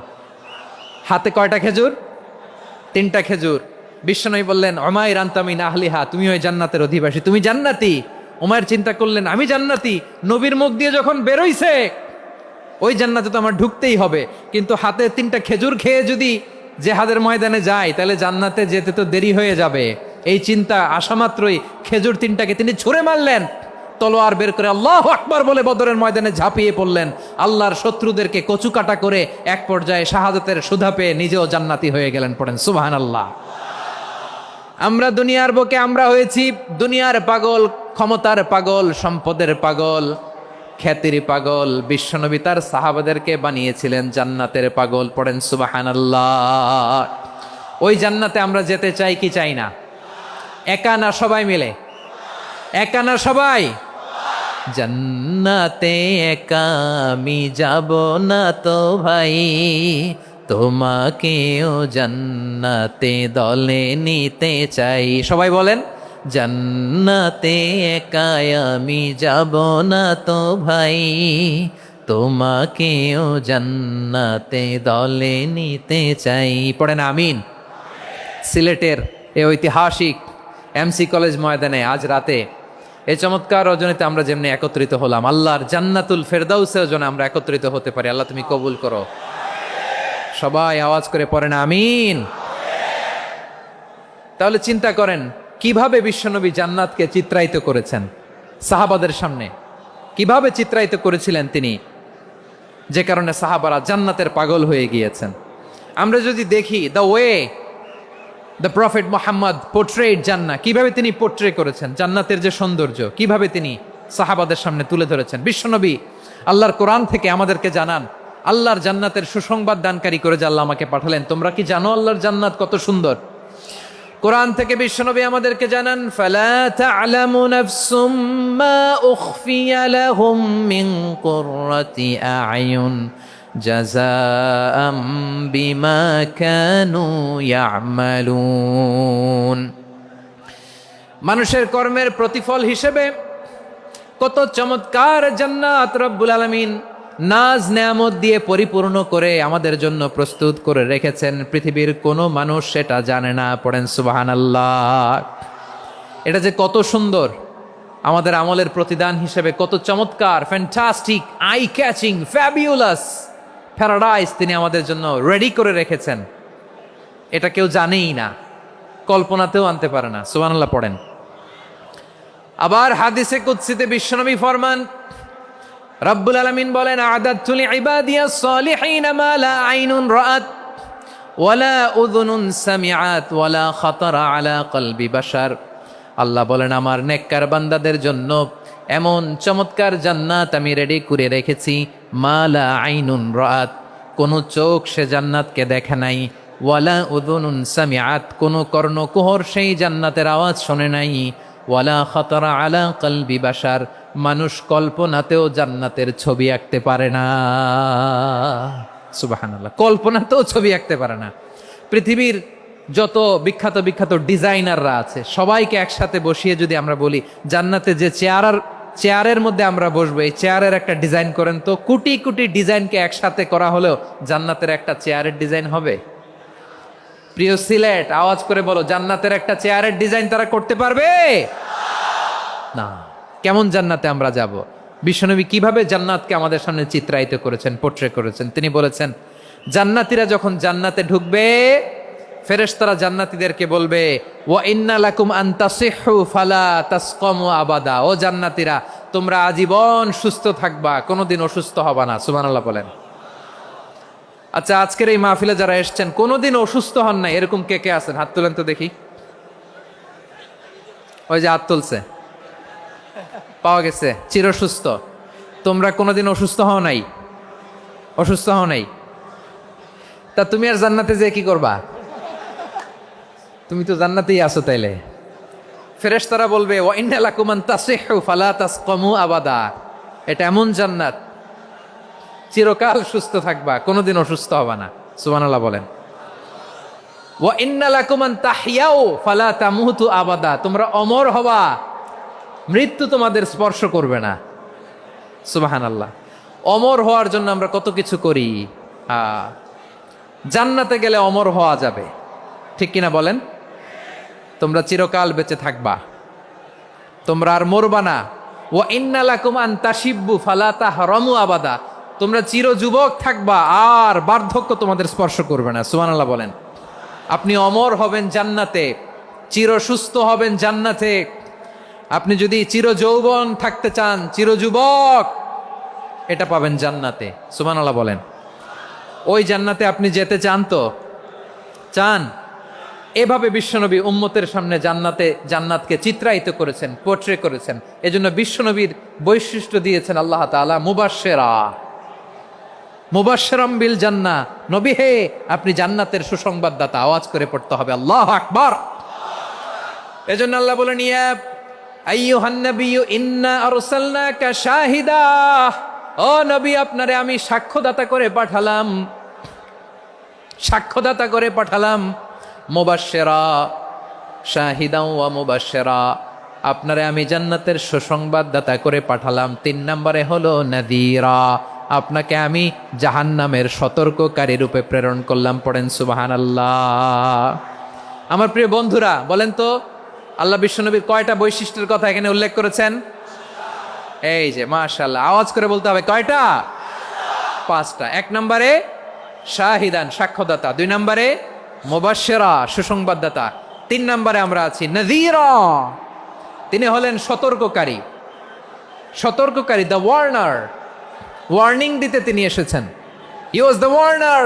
হাতে কয়টা খেজুর? 3টা খেজুর। বিশ্বনবী বললেন, উমাইর আনতা মিন আহলিহা, তুমি ওই জান্নাতের অধিবাসী, তুমি জান্নাতি। উমাইর চিন্তা করলেন, আমি জান্নাতি, নবীর মুখ দিয়ে যখন বেরোইছে ওই জান্নাতে তো আমার ঢুকতেই হবে, কিন্তু হাতে 3টা খেজুর খেয়ে যদি জেহাদের ময়দানে যায় তাহলে জান্নাতে যেতে তো দেরি হয়ে যাবে। এই চিন্তা আসা মাত্রই খেজুর 3টাকে তিনি ছুঁড়ে মারলেন, তলোয়ার বের করে আল্লাহু আকবার বলে বদরের ময়দানে ঝাঁপিয়ে পড়লেন। আল্লাহর শত্রুদেরকে কচুকাটা করে এক পর্যায়ে শাহাদাতের সুধা পেয়ে নিজেও জান্নাতি হয়ে গেলেন। পড়েন সুবহানাল্লাহ। আমরা দুনিয়ার বুকে আমরা হয়েছি দুনিয়ার পাগল, ক্ষমতার পাগল, সম্পদের পাগল, খ্যাতির পাগল। বিশ্বনবী তার সাহাবাদেরকে বানিয়েছিলেন জান্নাতের পাগল। পড়েন সুবহানাল্লাহ। ওই জান্নাতে আমরা যেতে চাই কি চাই না? একা না সবাই মিলে? একা না সবাই? জান্নাতে একা আমি যাব না তো ভাই, তোমাকেও জান্নাতে দলে নিতে চাই। সবাই বলেন, জান্নাতে একা আমি যাব না তো ভাই, তোমাকেও জান্নাতে দলে নিতে চাই। পড়েন আমিন। সিলেটের এই ঐতিহাসিক এমসি কলেজ ময়দানে আজ রাতে এই চমৎকার রজনীতে আমরা যেমনি একত্রিত হলাম, আল্লাহর জান্নাতুল ফেরদাউসের জন্য আমরা একত্রিত হতে পারি। আল্লাহ তুমি কবুল করো। সবাই আওয়াজ করে পড়েন আমিন। তাহলে চিন্তা করেন কিভাবে বিশ্বনবী জান্নাতকে চিত্রায়িত করেছেন সাহাবাদের সামনে, কিভাবে চিত্রায়িত করেছিলেন তিনি, যে কারণে সাহাবারা জান্নাতের পাগল হয়ে গিয়েছেন। আমরা যদি দেখি the way the prophet Muhammad portrait জান্নাত, কিভাবে তিনি পোর্ট্রে করেছেন জান্নাতের যে সৌন্দর্য, কিভাবে তিনি সাহাবাদের সামনে তুলে ধরেছেন। বিশ্বনবী আল্লাহর কোরআন থেকে আমাদেরকে জানান আল্লাহর জান্নাতের সুসংবাদ দানকারী করে যে আল্লাহ আমাকে পাঠালেন। তোমরা কি জানো আল্লাহর জান্নাত কত সুন্দর? কোরআন থেকে বিশ্বনবী আমাদেরকে জানান, ফালা তা'লামু নাফসুম মা উখফিয়া লাহুম মিন কুররাতি আ'য়ুন জাযাআম বিমা কানু ইয়া'মালুন। মানুষের কর্মের প্রতিফল হিসেবে কত চমৎকার জান্নাত রব্বুল আলামিন নাজ নেয়ামত দিয়ে পরিপূর্ণ করে আমাদের জন্য প্রস্তুত করে রেখেছেন। পৃথিবীর কোনো মানুষ সেটা জানে না। পড়েন সুবহানাল্লাহ। এটা যে কত সুন্দর, আমাদের আমলের প্রতিদান হিসেবে কত চমৎকার, fantastic, eye catching, fabulous paradise তিনি আমাদের জন্য রেডি করে রেখেছেন। এটা কেউ জানেই না, কল্পনাতেও আনতে পারে না। সুবহানাল্লাহ পড়েন। আবার হাদিসে কুদসিতে বিশ্বনবী ফরমান, রব্বুল আলামিন বলেন, আ'দাদতু লিইবাদিয়াস সালিহিনা মা লা আইনুন রাআত ওয়ালা উযুনুন সামিআত ওয়ালা খাতারা আলা কলবি বাশার। আল্লাহ বলেন, আমার নেককার বান্দাদের জন্য এমন চমৎকার জান্নাত আমি রেডি করে রেখেছি, মা লা আইনুন রাআত, কোনো চোখ সে জান্নাতকে দেখে নাই, ওয়ালা উযুনুন সামিআত, কোনো কর্ণকুহর সেই জান্নাতের আওয়াজ শোনে নাই, ওয়ালা খাতারা আলা কলবি বাশার, মানুষ কল্পনাতেও জান্নাতের ছবি আঁকতে পারে না। সুবহানাল্লাহ, কল্পনাতেও ছবি আঁকতে পারে না। পৃথিবীর যত বিখ্যাত বিখ্যাত ডিজাইনাররা আছে সবাইকে একসাথে বসিয়ে যদি আমরা বলি জান্নাতে যে চেয়ারের মধ্যে আমরা বসবো, এই চেয়ারের একটা ডিজাইন করেন তো, কোটি কোটি ডিজাইনকে একসাথে করা হলেও জান্নাতের একটা চেয়ারের ডিজাইন হবে? প্রিয় সিলেট, আওয়াজ করে বলো, জান্নাতের একটা চেয়ারের ডিজাইন তারা করতে পারবে না। কেমন জান্নাতে আমরা যাব? বিশ্বনবী কিভাবে জান্নাতকে আমাদের সামনে চিত্রায়িত করেছেন, পোর্ট্রে করেছেন। তিনি বলেছেন, জান্নাতীরা যখন জান্নাতে ঢুকবে ফেরেশতারা জান্নাতীদেরকে বলবে, ওয়া ইন্না লাকুম আন তাসিহু ফালা তাসকামু আবাদা, ও জান্নাতীরা তোমরা আজীবন সুস্থ থাকবা, কোনোদিন অসুস্থ হবা না। সুবহানাল্লাহ বলেন। আচ্ছা, আজকের এই মাহফিলে যারা এসেছেন কোনোদিন অসুস্থ হন নাই এরকম কে কে আছেন? হাত তুলেন তো দেখি। ওই যে হাত তুলছে, পাওয়া গেছে, চিরসুস্থ। তোমরা কোনোদিন অসুস্থ হও নাই? অসুস্থ হও নাই? তা তুমি আর জান্নাতে যে কি করবা? তুমি তো জান্নাতেই আছো। তাইলে ফেরেশতারা বলবে, ওয়া ইন্না লাকুম আন তাসিহু ফালা তাসকামু আবাদা, এটা এমন জান্নাত চিরকাল সুস্থ থাকবা, কোনোদিন অসুস্থ হবা না। সুবহানাল্লাহ বলেন। ওয়া ইন্না লাকুম আন তাহইয়াও ফালা তামুতু আবাদা, তোমরা অমর হবা, মৃত্যু তোমাদের স্পর্শ করবে না। সুবহানাল্লাহ। অমর হওয়ার জন্য আমরা কত কিছু করি। জান্নাতে গেলে অমর হওয়া যাবে, ঠিক কিনা বলেন? তোমরা চিরকাল বেঁচে থাকবা, তোমরা আর মরবা না। ওয়া ইন্না লাকুম আন তাশিব্বু ফালা তাহরামু আবাদা, তোমরা চির যুবক থাকবা, আর বার্ধক্য তোমাদের স্পর্শ করবে না। সুবহানাল্লাহ বলেন। আপনি অমর হবেন জান্নাতে, চির সুস্থ হবেন জান্নাতে। আপনি যদি চির যৌবন থাকতে চান, চির যুবক, এটা পাবেন জান্নাতে। সুবহানাল্লাহ বলেন। ওই জান্নাতে আপনি যেতে চান তো? চান? এভাবে বিশ্বনবী উম্মতের সামনে জান্নাতকে চিত্রায়িত করেছেন, পোর্ট্রে করেছেন। এজন্য বিশ্বনবীর বৈশিষ্ট্য দিয়েছেন আল্লাহ তাআলা মুবাশশিরাম বিল জান্নাহ। নবী হে, আপনি জান্নাতের সুসংবাদদাতা। আওয়াজ করে পড়তে হবে আল্লাহু আকবার। এজন্য আল্লাহ বলেন, ইয়া আইয়ুহান নাবিয়্যু ইন্না আরসালনাকা শাহিদা, ও নবী, আপনারে আমি সাক্ষ্যদাতা করে পাঠালাম, সাক্ষ্যদাতা করে পাঠালাম। মুবাশশিরা, শাহিদা ওয়া মুবাশশিরা, আপনারে আমি জান্নাতের সুসংবাদদাতা করে পাঠালাম। 3 নম্বরে হলো নাযীরা, আপনাকে আমি জাহান্নামের সতর্ককারী রূপে প্রেরণ করলাম। পড়েন সুবহানাল্লাহ। আমার প্রিয় বন্ধুরা, বলেন তো আল্লাহ বিশ্বনবীর কয়টা বৈশিষ্ট্যের কথা এখানে উল্লেখ করেছেন? এই যে মাশাআল্লাহ, আওয়াজ করে বলতে হবে, কয়টা? 5টা। 1 নম্বরে শাহিদান, সাক্ষ্যদাতা। 2 নম্বরে মুবাশশিরা, সুসংবাদদাতা। 3 নম্বরে আমরা আছি নাযীরা, তিনি হলেন সতর্ককারী। সতর্ককারী, দ্য ওয়ার্নার, ওয়ার্নিং দিতে তিনি এসেছেন। হি ওয়াজ দ্য ওয়ার্নার,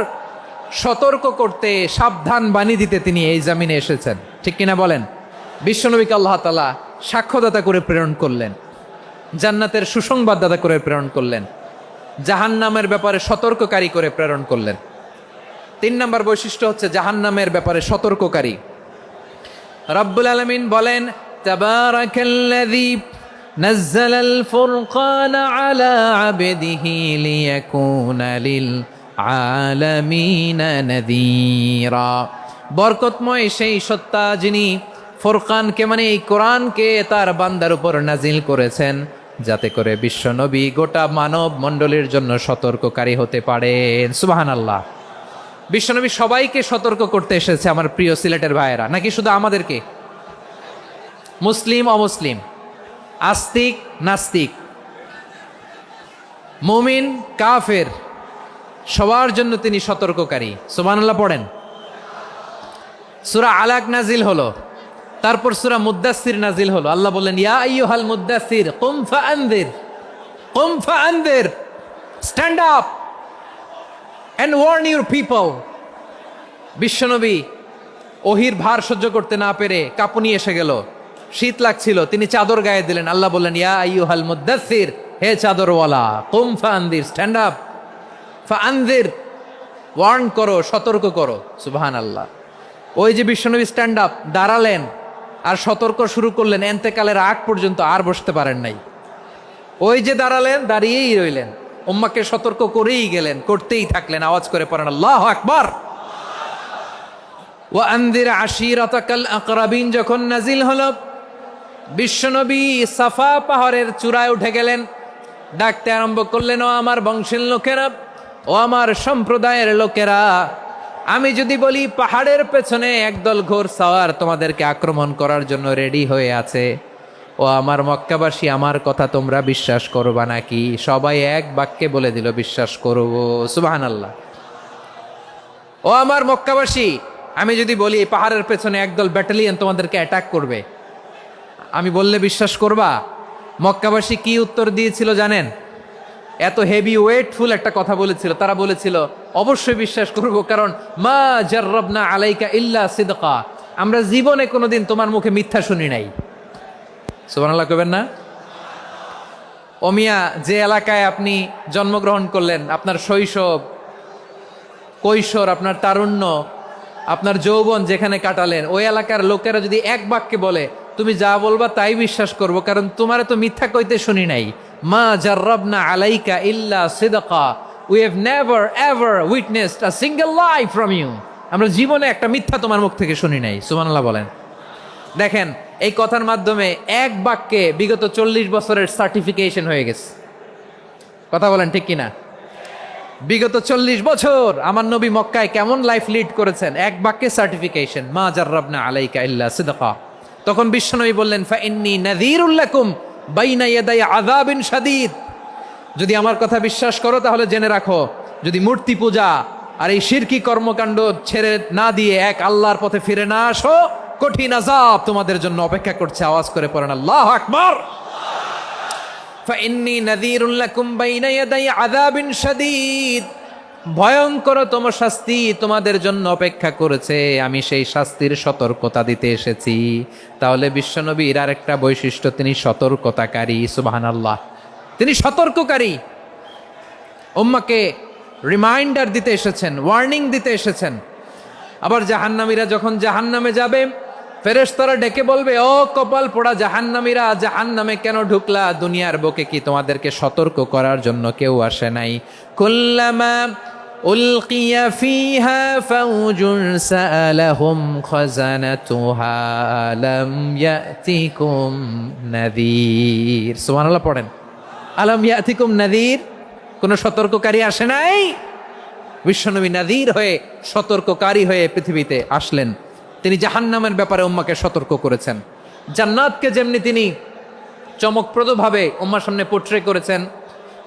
সতর্ক করতে, সাবধান বাণী দিতে তিনি এই জামিনে এসেছেন, ঠিক কিনা বলেন? বিশ্বনবীকে আল্লাহ তাআলা সাক্ষ্যদাতা করে প্রেরণ করলেন, জান্নাতের সুসংবাদদাতা করে প্রেরণ করলেন, জাহান্নামের ব্যাপারে সতর্ককারী করে প্রেরণ করলেন। 3 নম্বর বৈশিষ্ট্য হচ্ছে জাহান্নামের ব্যাপারে সতর্ককারী। রব্বুল আলামিন বলেন, তাবারাকাল্লাযী নাযালাল ফুরকানা আলা আবদিহি লিয়াকুনা লিল আলামিনা নাযীরা, বরকতময় সেই সত্তা যিনি ফুরকানকে, মানে এই কোরআনকে তার বান্দার উপর নাজিল করেছেন, যাতে করে বিশ্বনবী গোটা মানব মণ্ডলীর জন্য সতর্ককারী হতে পারেন। সুবহানাল্লাহ। বিশ্বনবী সবাইকে সতর্ক করতে এসেছে, আমার প্রিয় সিলেটের ভাইয়েরা, নাকি শুধু আমাদেরকে? মুসলিম অমুসলিম, আস্তিক নাস্তিক, মুমিন কাফের, সবার জন্য তিনি সতর্ককারী। সুবহানাল্লাহ পড়েন। সূরা আলাক নাজিল হলো, তারপর সূরা মুদ্দাসসির নাজিল হলো। আল্লাহ বললেন, ইয়া আইয়ুহাল মুদ্দাসসির কুম ফাআনযির, কুম ফাআনযির, stand up and warn your people. বিশ্বনবী ওহির ভার সহ্য করতে না পেরে কাঁপুনি এসে গেল, শীত লাগছিল, তিনি চাদর গায়ে দিলেন। আল্লাহ বললেন, ইয়া আইয়ুহাল মুদ্দাসসির, হে চাদরওয়ালা, কুম ফাআনযির, স্ট্যান্ড আপ, ফাআনযির, ওয়ার্ন করো, সতর্ক করো। সুবহানাল্লাহ। ওই যে বিশ্বনবী স্ট্যান্ড আপ, দাঁড়ালেন আর সতর্ক শুরু করলেন, এন্তেকালের আগ পর্যন্ত আর বসতে পারেন নাই। ওই যে দাঁড়ালেন, দাঁড়িয়েই রইলেন, উম্মাকে সতর্ক করেই গেলেন, করতেই থাকলেন। আওয়াজ করে পড়েন আল্লাহু আকবার। ওয়া আনযির আশীরাতাকাল আকরাবিন যখন নাজিল হলো, বিশ্বনবী সাফা পাহাড়ের চূড়ায় উঠে গেলেন, ডাকতে আরম্ভ করলেন, ও আমার বংশের লোকেরা, ও আমার সম্প্রদায়ের লোকেরা, আমি যদি বলি পাহাড়ের পেছনে একদল ঘোড়সাওয়ার তোমাদেরকে আক্রমণ করার জন্য রেডি হয়ে আছে, ও আমার মক্কাবাসী, আমার কথা তোমরা বিশ্বাস করবা নাকি? সবাই এক বাক্যে বলে দিল, বিশ্বাস করব। সুবহানাল্লাহ। ও আমার মক্কাবাসী, আমি যদি বলি পাহাড়ের পেছনে একদল ব্যাটালিয়ন তোমাদেরকে অ্যাটাক করবে, আমি বললে বিশ্বাস করবা? মক্কাবাসী কি উত্তর দিয়েছিল জানেন? এত হেভি ওয়েটফুল একটা কথা বলেছিল। তারা বলেছিল, অবশ্যই বিশ্বাস করব, কারণ মা জাররাবনা আলাইকা ইল্লা সিদকা, আমরা জীবনে কোনোদিন তোমার মুখে মিথ্যা শুনি নাই। সুবহানাল্লাহ কইবেন না? ও মিয়া, যে এলাকায় আপনি জন্মগ্রহণ করলেন, আপনার শৈশব, কৈশোর, আপনার তারুণ্য, আপনার যৌবন যেখানে কাটালেন, ওই এলাকার লোকেরা যদি এক বাক্যে বলে, তুমি যা বলবা তাই বিশ্বাস করব, কারণ তোমারে তো মিথ্যা কইতে শুনি নাই। মা জাররাবনা আলাইকা ইল্লা সিদকা, we have never ever witnessed a single lie from you. আমরা জীবনে একটা মিথ্যা তোমার মুখ থেকে শুনি নাই, সুবহানাল্লাহ বলেন। দেখেন এই কথার মাধ্যমে এক বাক্যে বিগত 40 বছরের সার্টিফিকেশন হয়ে গেছে। কথা বলেন ঠিক কিনা? বিগত 40 বছর আমার নবী মক্কায় কেমন লাইফ লিড করেছেন, এক বাক্যে সার্টিফিকেশন, মা জাররাবনা আলাইকা ইল্লা সিদকা। তখন বিশ্বনবী বললেন, ফা ইন্নী নাযীরুল লাকুম বাইনা ইয়াদাই আযাবিন শাদীদ। যদি আমার কথা বিশ্বাস করো তাহলে জেনে রাখো, যদি মূর্তি পূজা আর এই শিরকি কর্মকাণ্ড ছেড়ে না দিয়ে এক আল্লাহর পথে ফিরে না আসো, কঠিন আযাব তোমাদের জন্য অপেক্ষা করছে। আওয়াজ করে পড়েন আল্লাহু আকবার। ফাইন্নী নাযীরুল লাকুম বাইনা ইয়াদাই আযাবিন শাদীদ। ভয়ঙ্করতম শাস্তি তোমাদের জন্য অপেক্ষা করেছে, আমি সেই শাস্তির সতর্কতা দিতে এসেছি। তাহলে বিশ্বনবীর আরেকটা বৈশিষ্ট্য, তিনি সতর্কতাকারী। সুবহানাল্লাহ, তিনি সতর্ককারী। উম্মাকে রিমাইন্ডার দিতে এসেছেন, ওয়ার্নিং দিতে এসেছেন। আবার জাহান্নামীরা যখন জাহান্নামে যাবে, ফেরেশতারা ডেকে বলবে, ও কপাল পোড়া জাহান্নামীরা, জাহান্নামে কেন ঢুকলা? দুনিয়ার বুকে কি তোমাদেরকে সতর্ক করার জন্য কেউ আসে নাই? কুল্লামা উলকিয়া ফিহা ফাউজুন সাআলাহুম খাজানাতুহা আলাম ইয়াতিকুম নাযীর। সুবহানাল্লাহ পড়েন, আলাম ইয়াতিকুম নাযীর। কোন সতর্ককারী আসে নাই? বিশ্বনবী নাযীর হয়ে, সতর্ককারী হয়ে পৃথিবীতে আসলেন। তিনি জাহান্নামের ব্যাপারে উম্মাকে সতর্ক করেছেন। জান্নাতকে যেমনি তিনি চমকপ্রদভাবে উম্মার সামনে পোট্রে করেছেন,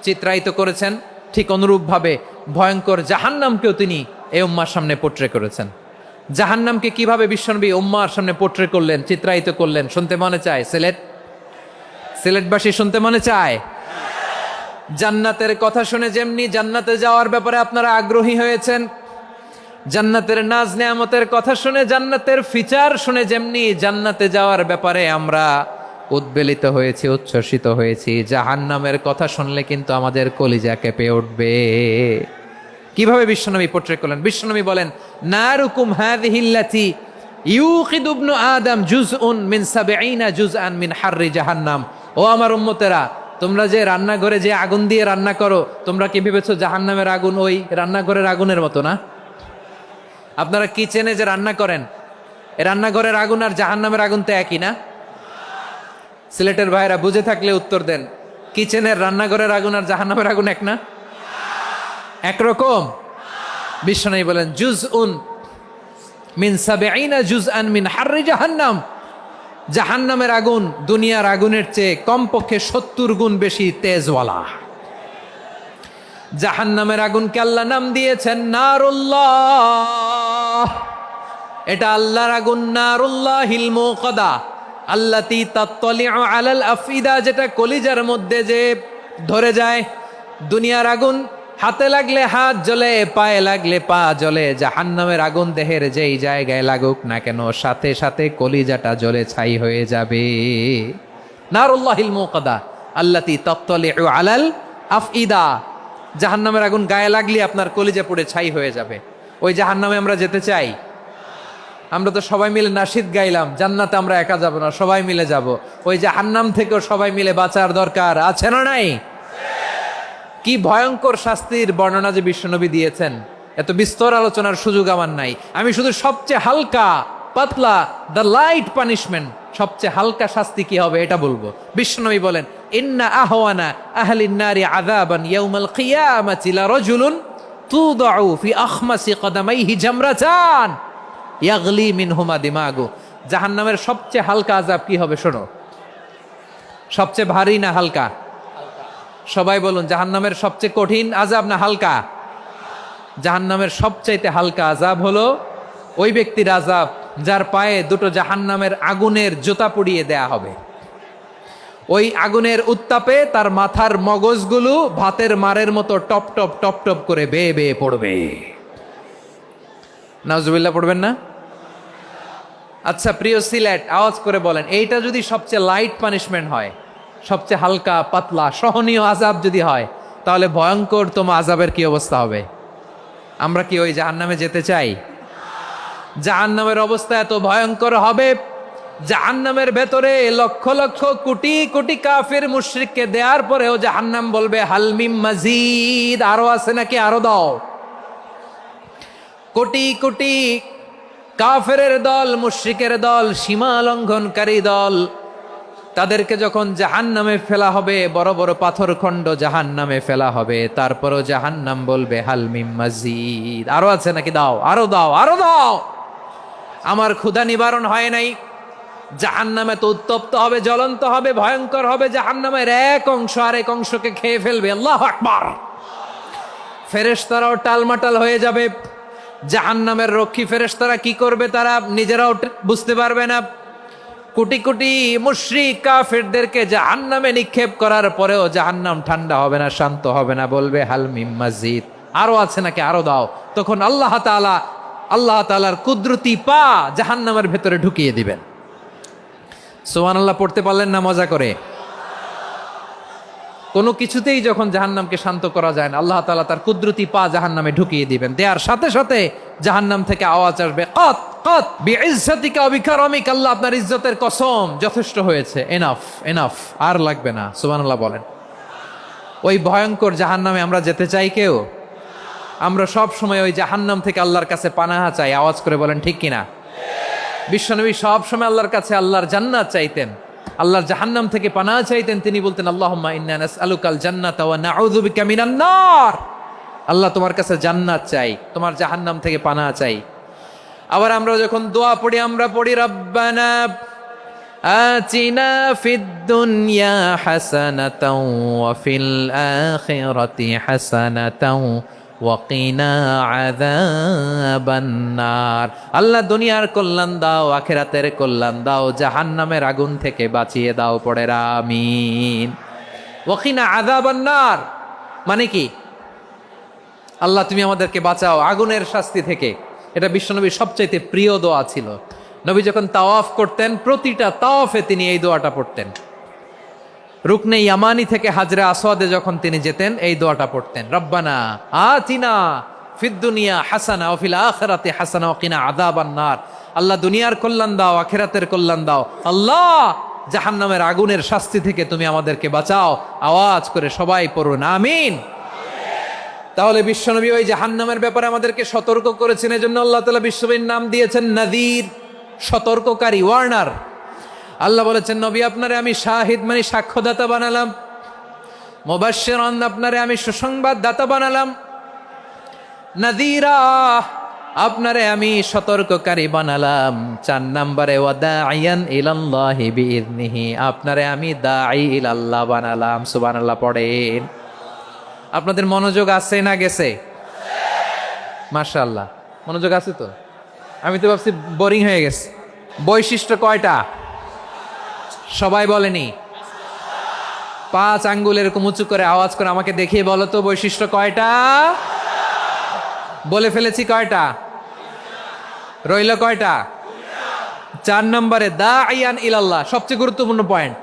চিত্রায়িত করেছেন, ঠিক অনুরূপভাবে ভয়ঙ্কর জাহান্নামকেও তিনি এই উম্মার সামনে পোট্রে করেছেন। জাহান্নামকে কিভাবে বিশ্বনবী উম্মার সামনে পোট্রে করলেন, চিত্রায়িত করলেন, শুনতে মনে চায়? সিলেটবাসী শুনতে মনে চায়? জান্নাতের কথা শুনে যেমনি জান্নাতে যাওয়ার ব্যাপারে আপনারা আগ্রহী হয়েছেন, জান্নাতের নাজ নেয়ামতের কথা শুনে, জান্নাতের ফিচার শুনে যেমনি জান্নাতে যাওয়ার ব্যাপারে আমরা উদ্বেলিত হয়েছি, উচ্ছ্বসিত হয়েছি, জাহান্নামের কথা শুনলে কিন্তু আমাদের কলিজা কেঁপে উঠবে। কিভাবে বিশ্বনবী পোট্রে করলেন? বিশ্বনবী বলেন, নারুকুম হাযিহিল্লাতী ইউকিদু ইবনু আদম জুজউন মিন ৭০ জুজআন মিন হাররি জাহান্নাম। ও আমার উম্মতেরা, তোমরা যে রান্নাঘরে যে আগুন দিয়ে রান্না করো, তোমরা কি ভেবেছো জাহান্নামের আগুন ওই রান্নাঘরের আগুনের মতো না? আপনারা কিচেনে যে রান্না করেন, এই রান্নাঘরের আগুন আর জাহান্নামের আগুন তো একই না? সিলেটের ভাইরা বুঝে থাকলে উত্তর দেন, কিচেনের রান্নাঘরের আগুন আর জাহান্নামের আগুন এক না? একরকম? বিশ্বনবী বলেন, জুজউন মিন ৭০ জুজআন মিন হাররি জাহান্নাম। জাহান্নামের আগুন দুনিয়ার আগুনের চেয়ে কমপক্ষে ৭০ গুণ বেশি তেজওয়ালা। জাহান্নামের আগুনকে আল্লাহ নাম দিয়েছেন নারুল্লাহ। এটা আল্লাহর আগুন, নারুল্লাহিল মুকাদা আল্লাতী তাত্তালিউ আলাল আফইদা, যেটা কলিজার মধ্যে যে ধরে যায়। দুনিয়ার আগুন হাতে লাগলে হাত জ্বলে, পায়ে লাগলে পা জ্বলে। জাহান্নামের আগুন দেহের যেই জায়গায় লাগুক না কেন, সাথে সাথে কলিজাটা জ্বলে ছাই হয়ে যাবে। নারুল্লাহিল মুকাদা আল্লাতী তাত্তালিউ আলাল আফইদা। জাহান্নামের আগুন গায়ে লাগলে আপনার কলিজা পুড়ে ছাই হয়ে যাবে। ওই জাহান্নামে আমরা যেতে চাই? আমরা তো সবাই মিলে নাশিদ গাইলাম, জান্নাতে আমরা একা যাব না, সবাই মিলে যাব। ওই জাহান্নাম থেকেও সবাই মিলে বাঁচার দরকার আছে না নাই? কি ভয়ঙ্কর শাস্তির বর্ণনা যে বিশ্বনবী দিয়েছেন, এত বিস্তর আলোচনার সুযোগ আমার নাই। আমি শুধু সবচেয়ে হালকা পাতলা, দ্য লাইট পানিশমেন্ট, সবচেয়ে হালকা শাস্তি কি হবে এটা বলবো। বিশ্বনবী বলেন, ইন্না আহওয়ানা আহলিন নারি আযাবান ইয়াউমাল কিয়ামাতি লারাজুলুন তুদাউ ফি আখমাসি কদামাইহি জামরাতান ইয়াগলি মিনহুমা দিমাগু। জাহান্নামের সবচেয়ে হালকা আযাব কি হবে শোনো। সবচেয়ে ভারী না হালকা? সবাই বলুন, জাহান্নামের সবচেয়ে কঠিন আযাব না হালকা? জাহান্নামের সবচাইতে হালকা আযাব হলো ওই ব্যক্তির আযাব যার পায়ে দুটো জাহান্নামের আগুনের জুতা পুড়িয়ে দেয়া হবে। ওই আগুনের উত্তাপে তার মাথার মগজগুলো ভাতের মারের মতো টপ টপ টপ টপ করে বেয়ে বেয়ে পড়বে। নাউজুবিল্লাহ পড়বেন না? আচ্ছা প্রিয় সিলেট, আওয়াজ করে বলেন, এইটা যদি সবচেয়ে লাইট পানিশমেন্ট হয়, সবচেয়ে হালকা পাতলা সহনীয় আযাব যদি হয়, তাহলে ভয়ঙ্করতম আযাবের কি অবস্থা হবে? আমরা কি ওই জাহান্নামে যেতে চাই? জাহান্নামের অবস্থা এত ভয়ঙ্কর হবে, জাহান্নামের ভেতরে লক্ষ লক্ষ কোটি কোটি কাফির মুশরিককে দেওয়ার পরেও জাহান্নাম বলবে হাল মিম মাজিদ, আরো আছে নাকি, আরো দাও। কোটি কোটি কাফেরের দল, মুশরিকের দল, সীমা লঙ্ঘনকারী দল, তাদেরকে যখন জাহান্নামে ফেলা হবে, বড় বড় পাথরখণ্ড জাহান্নামে ফেলা হবে, তারপরও জাহান্নাম বলবে হাল মিম মাজিদ, আরো আছে নাকি, দাও, আরো দাও, আরো দাও। আমার ক্ষুধা নিবারণ হয় নাই। জাহান্নামে তো উত্তপ্ত হবে, জ্বলন্ত হবে, ভয়ঙ্কর হবে। জাহান্নামের এক অংশ আরেক অংশকে খেয়ে ফেলবে। আল্লাহু আকবার। ফেরেশতারাও টালমাটাল হয়ে যাবে। জাহান্নামের রক্ষী ফেরেশতারা কি করবে তারা নিজেরাও বুঝতে পারবে না। কোটি কোটি মুশরিক কাফেরদেরকে জাহান্নামে নিক্ষেপ করার পরেও জাহান্নাম ঠান্ডা হবে না, শান্ত হবে না, বলবে হাল মিম মাজিদ, আরো আছে নাকি, আরো দাও। তখন আল্লাহ তাআলার কুদরতি পা জাহান্নামের ভেতরে ঢুকিয়ে দিবেন। সুবহানাল্লাহ পড়তে পারলেন না মজা করে? কোনো কিছুতেই যখন জাহান্নামকে শান্ত করা যায় না, আল্লাহ তাআলা তার কুদরতি পা জাহান্নামে ঢুকিয়ে দিবেন। দেওয়ার সাথে সাথে জাহান্নাম থেকে আওয়াজ আসবে, কত কত বিইজ্জাতিকা ওয়া বিকারামিকা, আল্লাহ আপনার ইজ্জতের কসম, যথেষ্ট হয়েছে, এনাফ এনাফ, আর লাগবে না। সুবহানাল্লাহ বলেন। ওই ভয়ঙ্কর জাহান্নামে আমরা যেতে চাই কেউ? আমরা সব সময় ওই জাহান্নাম থেকে আল্লাহর কাছে পানাহা চাই। আওয়াজ করে বলেন ঠিক কিনা? বিশ্বনবী সব সময় আল্লাহর কাছে আল্লাহর জান্নাত চাইতেন, আল্লাহর জাহান্নাম থেকে পানাহা চাইতেন। তিনি বলতেন আল্লাহুম্মা ইন্না নাসআলুকাল জান্নাতা ওয়া নাউযু বিকা মিনান নার। আল্লাহ তোমার কাছে জান্নাত চাই, তোমার জাহান্নাম থেকে পানাহা চাই। আবার আমরা যখন দোয়া পড়ি, আমরা পড়ি রব্বানা আতিনা ফিদ দুনিয়া হাসানাতাও ওয়া ফিল আখিরাতি হাসানাতাও ওয়া কিনা আযাবান নার। আল্লাহ দুনিয়ার কল্যাণ দাও, আখিরাতের কল্যাণ দাও, জাহান্নামের আগুন থেকে বাঁচিয়ে দাও। পড়ে আমিন। ওয়া কিনা আযাবান নার মানে কি? আল্লাহ তুমি আমাদেরকে বাঁচাও আগুনের শাস্তি থেকে। এটা বিশ্বনবীর সবচাইতে প্রিয় দোয়া ছিল। নবী যখন তাওয়াফ করতেন, প্রতিটা তাওয়াফে তিনি এই দোয়াটা পড়তেন। রুকনে ইয়ামানি থেকে হাজরে আসওয়াদে যখন তিনি যেতেন, এই দোয়াটা পড়তেন, রব্বানা আতিনা ফিদ দুনিয়া হাসানা ওয়া ফিল আখিরাতি হাসানা ওয়া কিনা আযাবান নার। আল্লাহ দুনিয়ার কল্যাণ দাও, আখিরাতের কল্যাণ দাও। আল্লাহ জাহান্নামের আগুনের শাস্তি থেকে তুমি আমাদেরকে বাঁচাও। আওয়াজ করে সবাই পড়ুন আমিন। তাহলে বিশ্বনবী ওই জাহান্নামের ব্যাপারে আমাদেরকে সতর্ক করেছেন। এজন্য আল্লাহ তাআলা বিশ্বনবীর নাম দিয়েছেন নাযীর, সতর্ককারী, ওয়ার্নার। আল্লাহ বলেছেন নবী আপনারে আমি শাহিদ মানে সাক্ষ্যদাতা বানালাম, মুবাশশিরান আপনারে আমি সুসংবাদ দাতা বানালাম, নাযীরা আপনারে আমি সতর্ককারী বানালাম। 4 নম্বরে ওয়া দাঈয়ান ইলাল্লাহি বিইذনিহি, আপনারে আমি দাঈ ইলাল্লাহ বানালাম। সুবহানাল্লাহ পড়েন। আপনাদের মনোযোগ আছে না গেছে? মাশাআল্লাহ মনোযোগ আছে তো। আমি তো ভাবছি বোরিং হয়ে গেছে। বৈশিষ্ট্য কয়টা সবাই বলেনি? 5 আঙ্গুল এরকম উঁচু করে আওয়াজ করে আমাকে দেখিয়ে বলো তো বৈশিষ্ট্য কয়টা? বলে ফেলেছি কয়টা? রইল কয়টা? 4 নম্বরে দাঈয়ান ইলাল্লাহ, সবচেয়ে গুরুত্বপূর্ণ পয়েন্ট।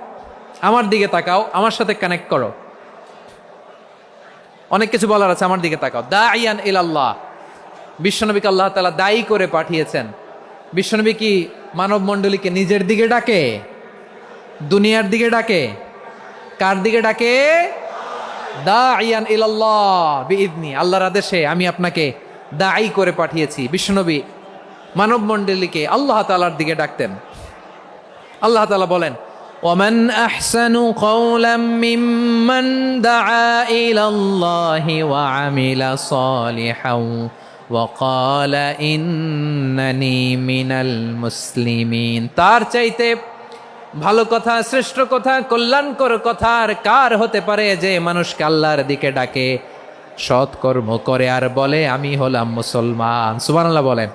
আমার দিকে তাকাও, আমার সাথে কানেক্ট করো। অনেক কিছু বলার আছে, আমার দিকে তাকাও। দাঈয়ান ইলাল্লাহ, বিশ্বনবীকে আল্লাহ তাআলা দায়ী করে পাঠিয়েছেন। বিশ্বনবী কি মানব মণ্ডলীকে নিজের দিকে ডাকে? দুনিয়ার দিকে ডাকে? কার দিকে ডাকে? দাঈয়ান ইলাল্লাহ বিইذনি, আল্লাহর আদেশে আমি আপনাকে দায়ী করে পাঠিয়েছি। বিশ্বনবী মানব মণ্ডলীকে আল্লাহ তাআলার দিকে ডাকতেন। আল্লাহ তাআলা বলেন ومن أحسن قولا ممن دعا إلى الله وعمل صالحا وقال إنني من المسلمين। তার চাইতে ভালো কথা, শ্রেষ্ঠ কথা, কল্যাণকর কথা আর কার হতে পারে যে মানুষকে আল্লাহর দিকে ডাকে, সৎকর্ম করে আর বলে আমি হলাম মুসলমান। সুবহানাল্লাহ বলেন।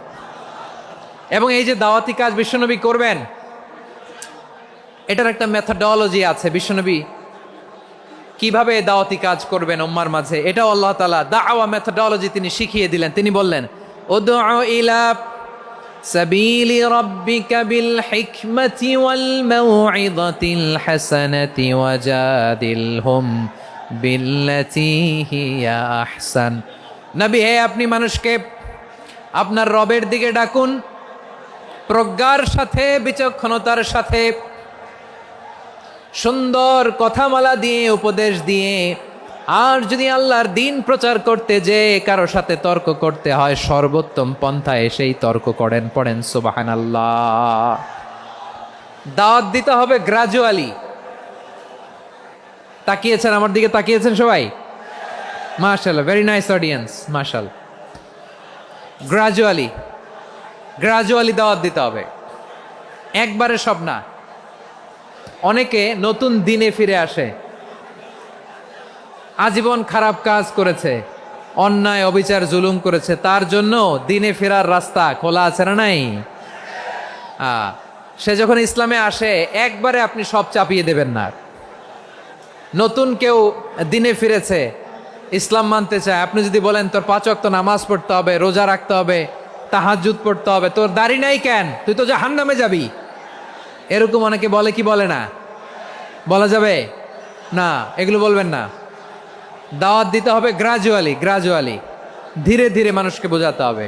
এবং এই যে দাওয়াতি কাজ বিশ্বনবী করবেন, এটার একটা মেথডোলজি আছে। বিশ্বনবী কিভাবে দাওয়াতি কাজ করবেন উম্মার মাঝে, এটাও আল্লাহ তাআলা দাওয়া মেথডোলজি তিনি শিখিয়ে দিলেন। তিনি বললেন উদউ ইলা সাবিলি রাব্বিকা বিল হিকমাতি ওয়াল মাউইযাতিল হাসানাতি ওয়াজাদিলহুম বিল্লাতী হিয়া আহসান। নবী হে, আপনি মানুষকে আপনার রবের দিকে ডাকুন প্রজ্ঞার সাথে, বিচক্ষণতার সাথে, সুন্দর কথামালা দিয়ে, উপদেশ দিয়ে, আর যদি আল্লাহর দিন প্রচার করতে যে কারো সাথে তর্ক করতে হয়, সর্বোত্তম পন্থায় সেই তর্ক করেন। পড়েন সুবহানাল্লাহ। দাওয়াত দিতে হবে গ্রাজুয়ালি। তাকিয়েছেন আমার দিকে, তাকিয়েছেন সবাই? মাশাআল্লাহ, ভেরি নাইস অডিয়েন্স, মাশাআল্লাহ। গ্রাজুয়ালি গ্রাজুয়ালি দাওয়াত দিতে হবে, একবারে সব না। অনেকে নতুন দিনে ফিরে আসে, আজীবন খারাপ কাজ করেছে, অন্যায় অবিচার জুলুম করেছে, তার জন্য দিনে ফেরার রাস্তা খোলা আছে না নাই? সে যখন ইসলামে আসে একবারে আপনি সব চাপিয়ে দেবেন না। নতুন কেউ দিনে ফিরেছে, ইসলাম মানতে চায়, আপনি যদি বলেন তোর 5 ওয়াক্ত নামাজ পড়তে হবে, রোজা রাখতে হবে, তাহাজ্জুদ পড়তে হবে, তোর দাড়ি নাই কেন, তুই তো জাহান্নামে যাবি, এরকম অনেকে বলে কি বলে না? বলা যাবে না, এগুলো বলবেন না। দাওয়াত দিতে হবে গ্রাজুয়ালি, ধীরে ধীরে মানুষকে বোঝাতে হবে।